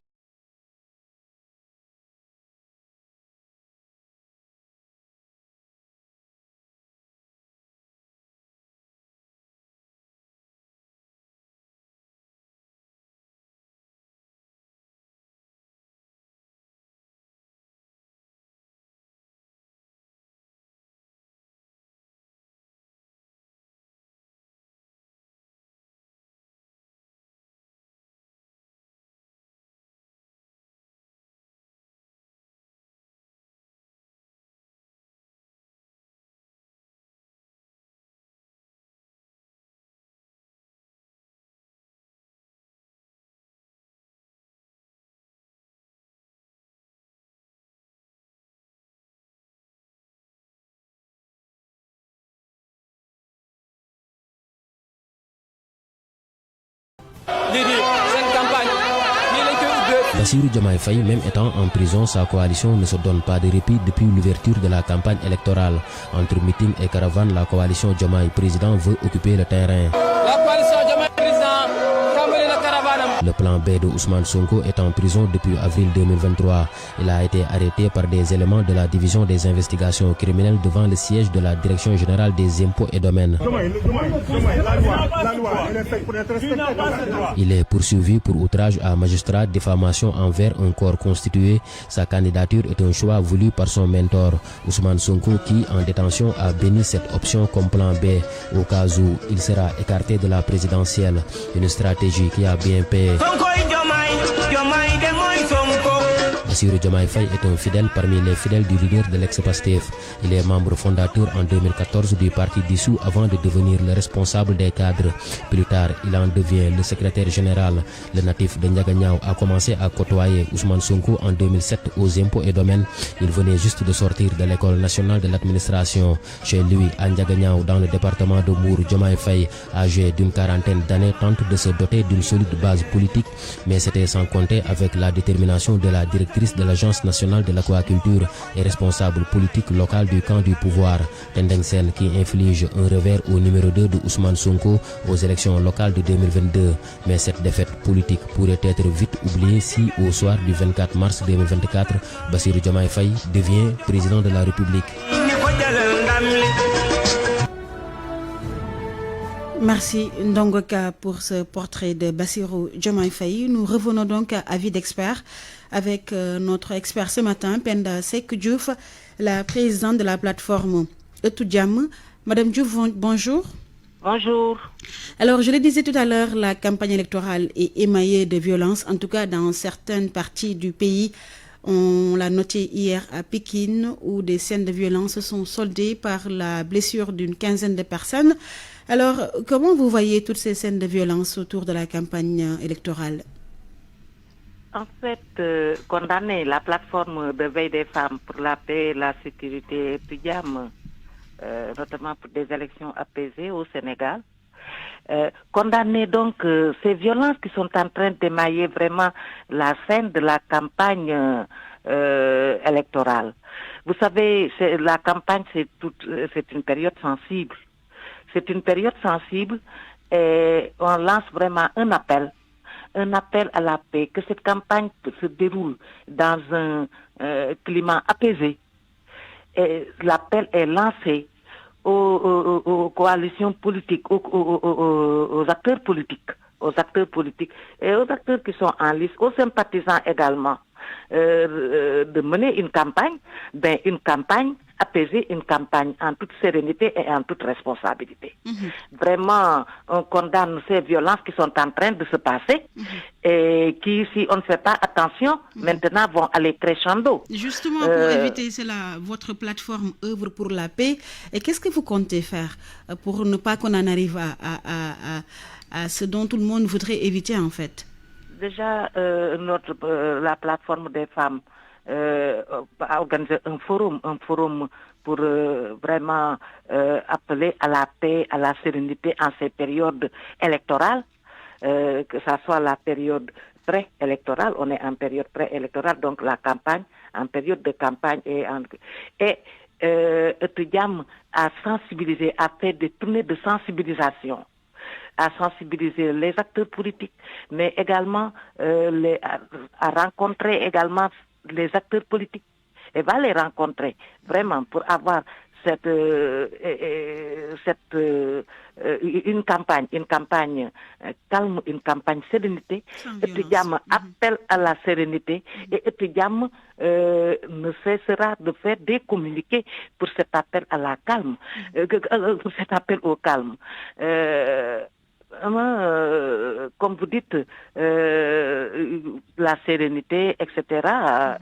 Bassirou Diomaye Faye, même étant en prison, sa coalition ne se donne pas de répit depuis l'ouverture de la campagne électorale. Entre meeting et caravane, la coalition Diomaye président veut occuper le terrain. Le plan B de Ousmane Sonko est en prison depuis avril 2023. Il a été arrêté par des éléments de la division des investigations criminelles devant le siège de la Direction générale des impôts et domaines. Il est poursuivi pour outrage à magistrat, diffamation envers un corps constitué. Sa candidature est un choix voulu par son mentor, Ousmane Sonko, qui, en détention, a béni cette option comme plan B au cas où il sera écarté de la présidentielle. Une stratégie qui a bien payé. Bassirou Diomaye Faye est un fidèle parmi les fidèles du leader de l'ex-Pastef. Il est membre fondateur en 2014 du parti dissous avant de devenir le responsable des cadres. Plus tard, il en devient le secrétaire général. Le natif de Ndiaganiao a commencé à côtoyer Ousmane Sonko en 2007 aux impôts et domaines. Il venait juste de sortir de l'école nationale de l'administration. Chez lui, à Ndiaganiao, dans le département de Mbour, Diomaye Faye, âgé d'une quarantaine d'années, tente de se doter d'une solide base politique, mais c'était sans compter avec la détermination de la directrice de l'Agence nationale de l'aquaculture et responsable politique local du camp du pouvoir, Tendeng Sen, qui inflige un revers au numéro 2 de Ousmane Sonko aux élections locales de 2022. Mais cette défaite politique pourrait être vite oubliée si, au soir du 24 mars 2024, Bassirou Diomaye Faye devient président de la République. Merci Ndongoka pour ce portrait de Bassirou Diomaye Faye. Nous revenons donc à Avis d'expert avec notre expert ce matin, Penda Seck Diouf, la présidente de la plateforme Etudiam. Madame Diouf, bonjour. Bonjour. Alors, je le disais tout à l'heure, la campagne électorale est émaillée de violence, en tout cas dans certaines parties du pays. On l'a noté hier à Pékin, où des scènes de violence sont soldées par la blessure d'une quinzaine de personnes. Alors, comment vous voyez toutes ces scènes de violence autour de la campagne électorale? En fait, condamner la plateforme de veille des femmes pour la paix et la sécurité Etudiam, notamment pour des élections apaisées au Sénégal, condamner donc ces violences qui sont en train d'émailler vraiment la scène de la campagne électorale. Vous savez, la campagne, c'est une période sensible. C'est une période sensible et on lance vraiment un appel à la paix, que cette campagne se déroule dans un climat apaisé. Et l'appel est lancé aux coalitions politiques, aux acteurs politiques et aux acteurs qui sont en lice, aux sympathisants également, de mener une campagne apaisée, une campagne en toute sérénité et en toute responsabilité. Vraiment, on condamne ces violences qui sont en train de se passer et qui, si on ne fait pas attention, maintenant vont aller crescendo. Justement, pour éviter cela, votre plateforme œuvre pour la paix. Et qu'est-ce que vous comptez faire pour ne pas qu'on en arrive à ce dont tout le monde voudrait éviter en fait? Déjà, la plateforme des femmes a organisé un forum pour vraiment appeler à la paix, à la sérénité en ces périodes électorales, que ça soit la période pré-électorale, on est en période pré-électorale, donc la campagne, en période de campagne Etudiam a sensibilisé, a fait des tournées de sensibilisation, à sensibiliser les acteurs politiques, mais également à rencontrer également les acteurs politiques et va les rencontrer vraiment pour avoir une campagne calme, une campagne sérénité. Etudiam appelle à la sérénité et Etudiam ne cessera de faire des communiqués pour cet appel à la calme, pour cet appel au calme. Comme vous dites, la sérénité, etc.,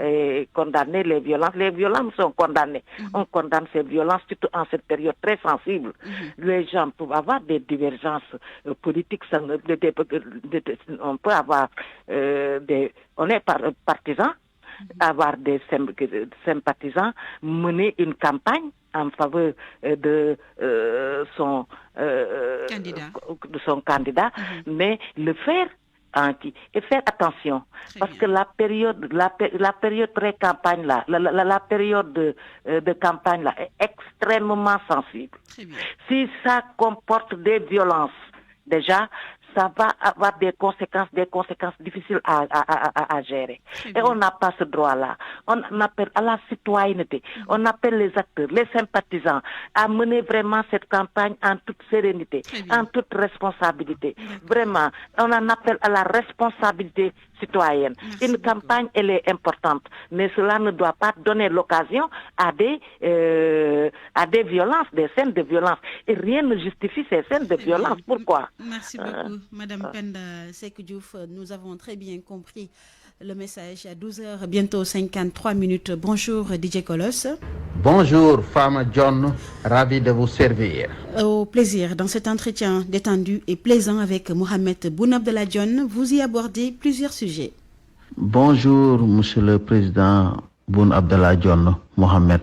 et condamner les violences. Les violences sont condamnées. On condamne ces violences, surtout en cette période très sensible. Les gens peuvent avoir des divergences politiques. On peut avoir on est partisans, avoir des sympathisants, mener une campagne en faveur de son candidat, mais le faire et faire attention parce que la période pré-campagne là, la période de campagne là est extrêmement sensible. Si ça comporte des violences, déjà ça va avoir des conséquences difficiles à gérer. Et on n'a pas ce droit-là. On appelle à la citoyenneté, on appelle les acteurs, les sympathisants à mener vraiment cette campagne en toute sérénité, en toute responsabilité. Vraiment, on en appelle à la responsabilité citoyenne. Une campagne, elle est importante, mais cela ne doit pas donner l'occasion à des violences, des scènes de violence. Et rien ne justifie ces scènes de violence. Pourquoi? Merci beaucoup, Madame Penda Seck Diouf. Nous avons très bien compris le message. À 12h, bientôt 53 minutes. Bonjour, DJ Colosse. Bonjour, Fama John. Ravi de vous servir. Au plaisir dans cet entretien détendu et plaisant avec Mohamed Boun Abdallah Dionne, vous y abordez plusieurs sujets. Bonjour, Monsieur le Président Boun Abdallah Dionne, Mohamed.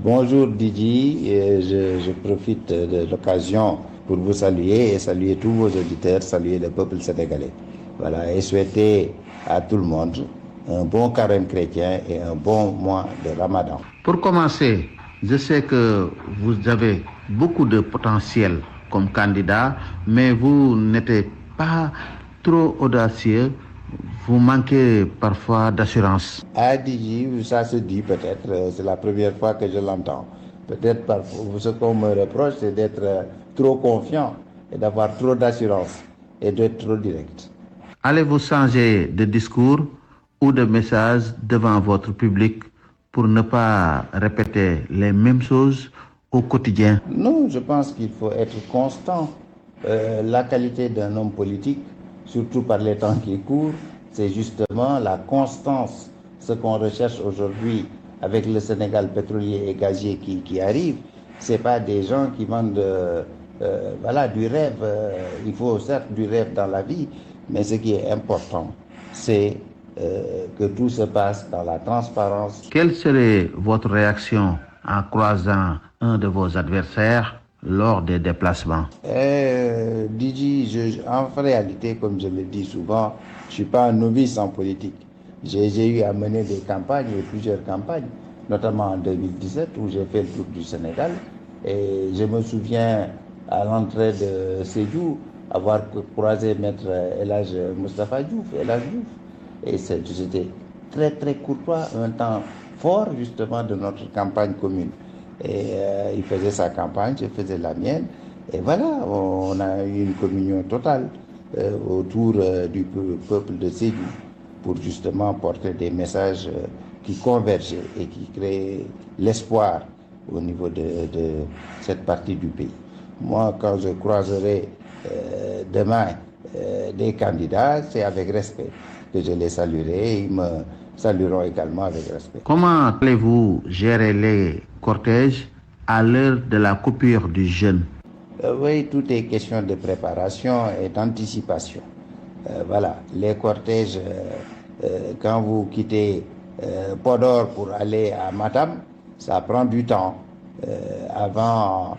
Bonjour Didi, je profite de l'occasion pour vous saluer et saluer tous vos auditeurs, saluer le peuple sénégalais. Voilà, et souhaiter à tout le monde un bon carême chrétien et un bon mois de Ramadan. Pour commencer, je sais que vous avez beaucoup de potentiel comme candidat, mais vous n'êtes pas trop audacieux. Vous manquez parfois d'assurance. Ah, Didi, ça se dit peut-être, c'est la première fois que je l'entends. Peut-être parfois, ce qu'on me reproche, c'est d'être trop confiant et d'avoir trop d'assurance et d'être trop direct. Allez-vous changer de discours ou de message devant votre public pour ne pas répéter les mêmes choses au quotidien? Non, je pense qu'il faut être constant. La qualité d'un homme politique, surtout par les temps qui courent, c'est justement la constance. Ce qu'on recherche aujourd'hui avec le Sénégal pétrolier et gazier qui arrive, ce n'est pas des gens qui vendent du rêve. Il faut certes du rêve dans la vie, mais ce qui est important, c'est que tout se passe dans la transparence. Quelle serait votre réaction en croisant un de vos adversaires lors des déplacements? Didi, en réalité, comme je le dis souvent, je ne suis pas un novice en politique. J'ai eu à mener des campagnes, plusieurs campagnes, notamment en 2017 où j'ai fait le tour du Sénégal. Et je me souviens à l'entrée de Sédhiou avoir croisé Maître El Hadj Moustapha Diouf, et c'était très très courtois, un temps fort justement de notre campagne commune. Et il faisait sa campagne, je faisais la mienne, et voilà, on a eu une communion totale autour du peuple de Sédhiou pour justement porter des messages qui convergeaient et qui créaient l'espoir au niveau de cette partie du pays. Moi, quand je croiserai demain des candidats, c'est avec respect que je les saluerai, et ils me salueront également avec respect. Comment allez-vous gérer les cortèges à l'heure de la coupure du jeûne? Oui, tout est question de préparation et d'anticipation. Voilà, les cortèges, quand vous quittez Podor pour aller à Matam, ça prend du temps, avant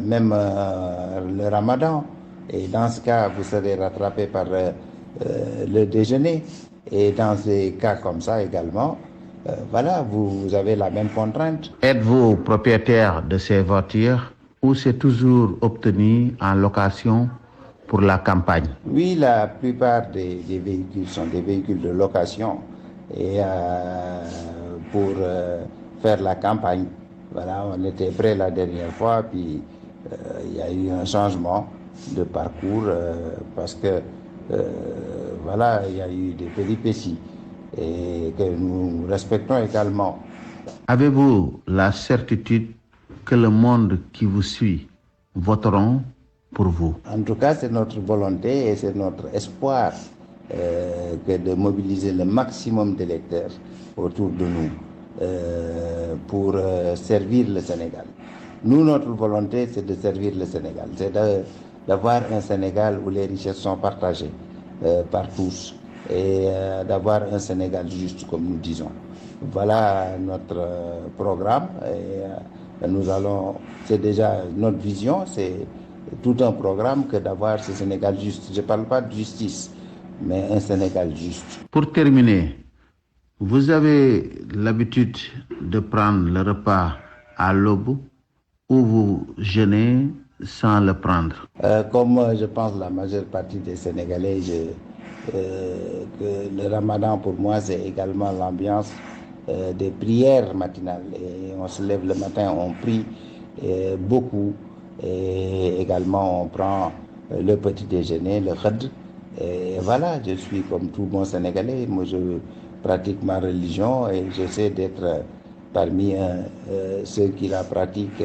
même le Ramadan. Et dans ce cas, vous serez rattrapé par le déjeuner. Et dans ces cas comme ça également, voilà, vous avez la même contrainte. Êtes-vous propriétaire de ces voitures ou c'est toujours obtenu en location pour la campagne? Oui, la plupart des véhicules sont des véhicules de location et pour faire la campagne. Voilà, on était prêt la dernière fois, puis il y a eu un changement de parcours parce que voilà, il y a eu des péripéties et que nous respectons également. Avez-vous la certitude que le monde qui vous suit voteront pour vous? En tout cas, c'est notre volonté et c'est notre espoir que de mobiliser le maximum d'électeurs autour de nous pour servir le Sénégal. Nous, notre volonté, c'est de servir le Sénégal. C'est d'avoir un Sénégal où les richesses sont partagées par tous et d'avoir un Sénégal juste, comme nous disons. Voilà notre programme et nous allons, c'est déjà notre vision, c'est tout un programme que d'avoir ce Sénégal juste. Je ne parle pas de justice, mais un Sénégal juste. Pour terminer, vous avez l'habitude de prendre le repas à l'aube ou vous jeûnez sans le prendre? Comme je pense la majeure partie des Sénégalais, que le ramadan pour moi c'est également l'ambiance des prières matinales. Et on se lève le matin, on prie beaucoup et également on prend le petit déjeuner, le khadr. Et voilà, je suis comme tout bon Sénégalais, moi je pratique ma religion et j'essaie d'être parmi ceux qui la pratiquent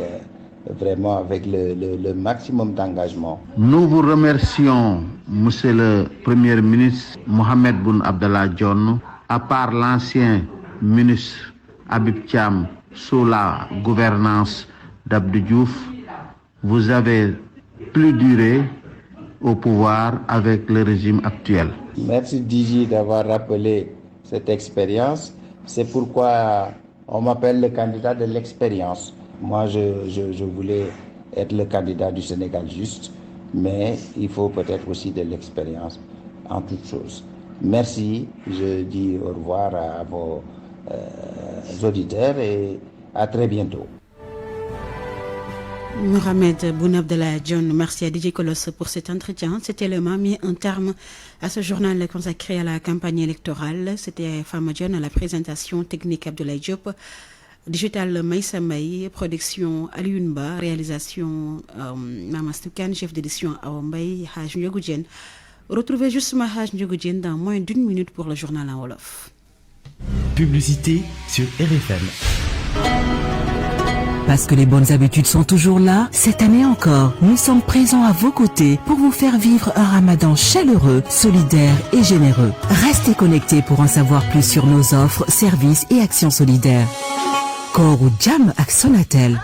vraiment avec le maximum d'engagement. Nous vous remercions, Monsieur le Premier ministre Mohamed Boun Abdallah Dionne, à part l'ancien ministre Habib Thiam sous la gouvernance d'Abdou Diouf, vous avez plus duré au pouvoir avec le régime actuel. Merci Diji d'avoir rappelé cette expérience. C'est pourquoi on m'appelle le candidat de l'expérience. Moi, je voulais être le candidat du Sénégal juste, mais il faut peut-être aussi de l'expérience en toutes choses. Merci, je dis au revoir à vos auditeurs et à très bientôt. Mohamed Boun Abdallah Dionne, merci à DJ Colosse pour cet entretien. C'était le mot mis en terme à ce journal consacré à la campagne électorale. C'était Fama Dionne à la présentation technique Abdoulaye Diop, digital Maïssa Maï, production Aliunba, réalisation Mamastoukan, chef d'édition Aombay, Haj Ndiogoudjen. Retrouvez justement Haj Ndiogoudjen dans moins d'une minute pour le journal en Wolof. Publicité sur RFM. Parce que les bonnes habitudes sont toujours là, cette année encore, nous sommes présents à vos côtés pour vous faire vivre un ramadan chaleureux, solidaire et généreux. Restez connectés pour en savoir plus sur nos offres, services et actions solidaires. Koru Jam ak Sonatel.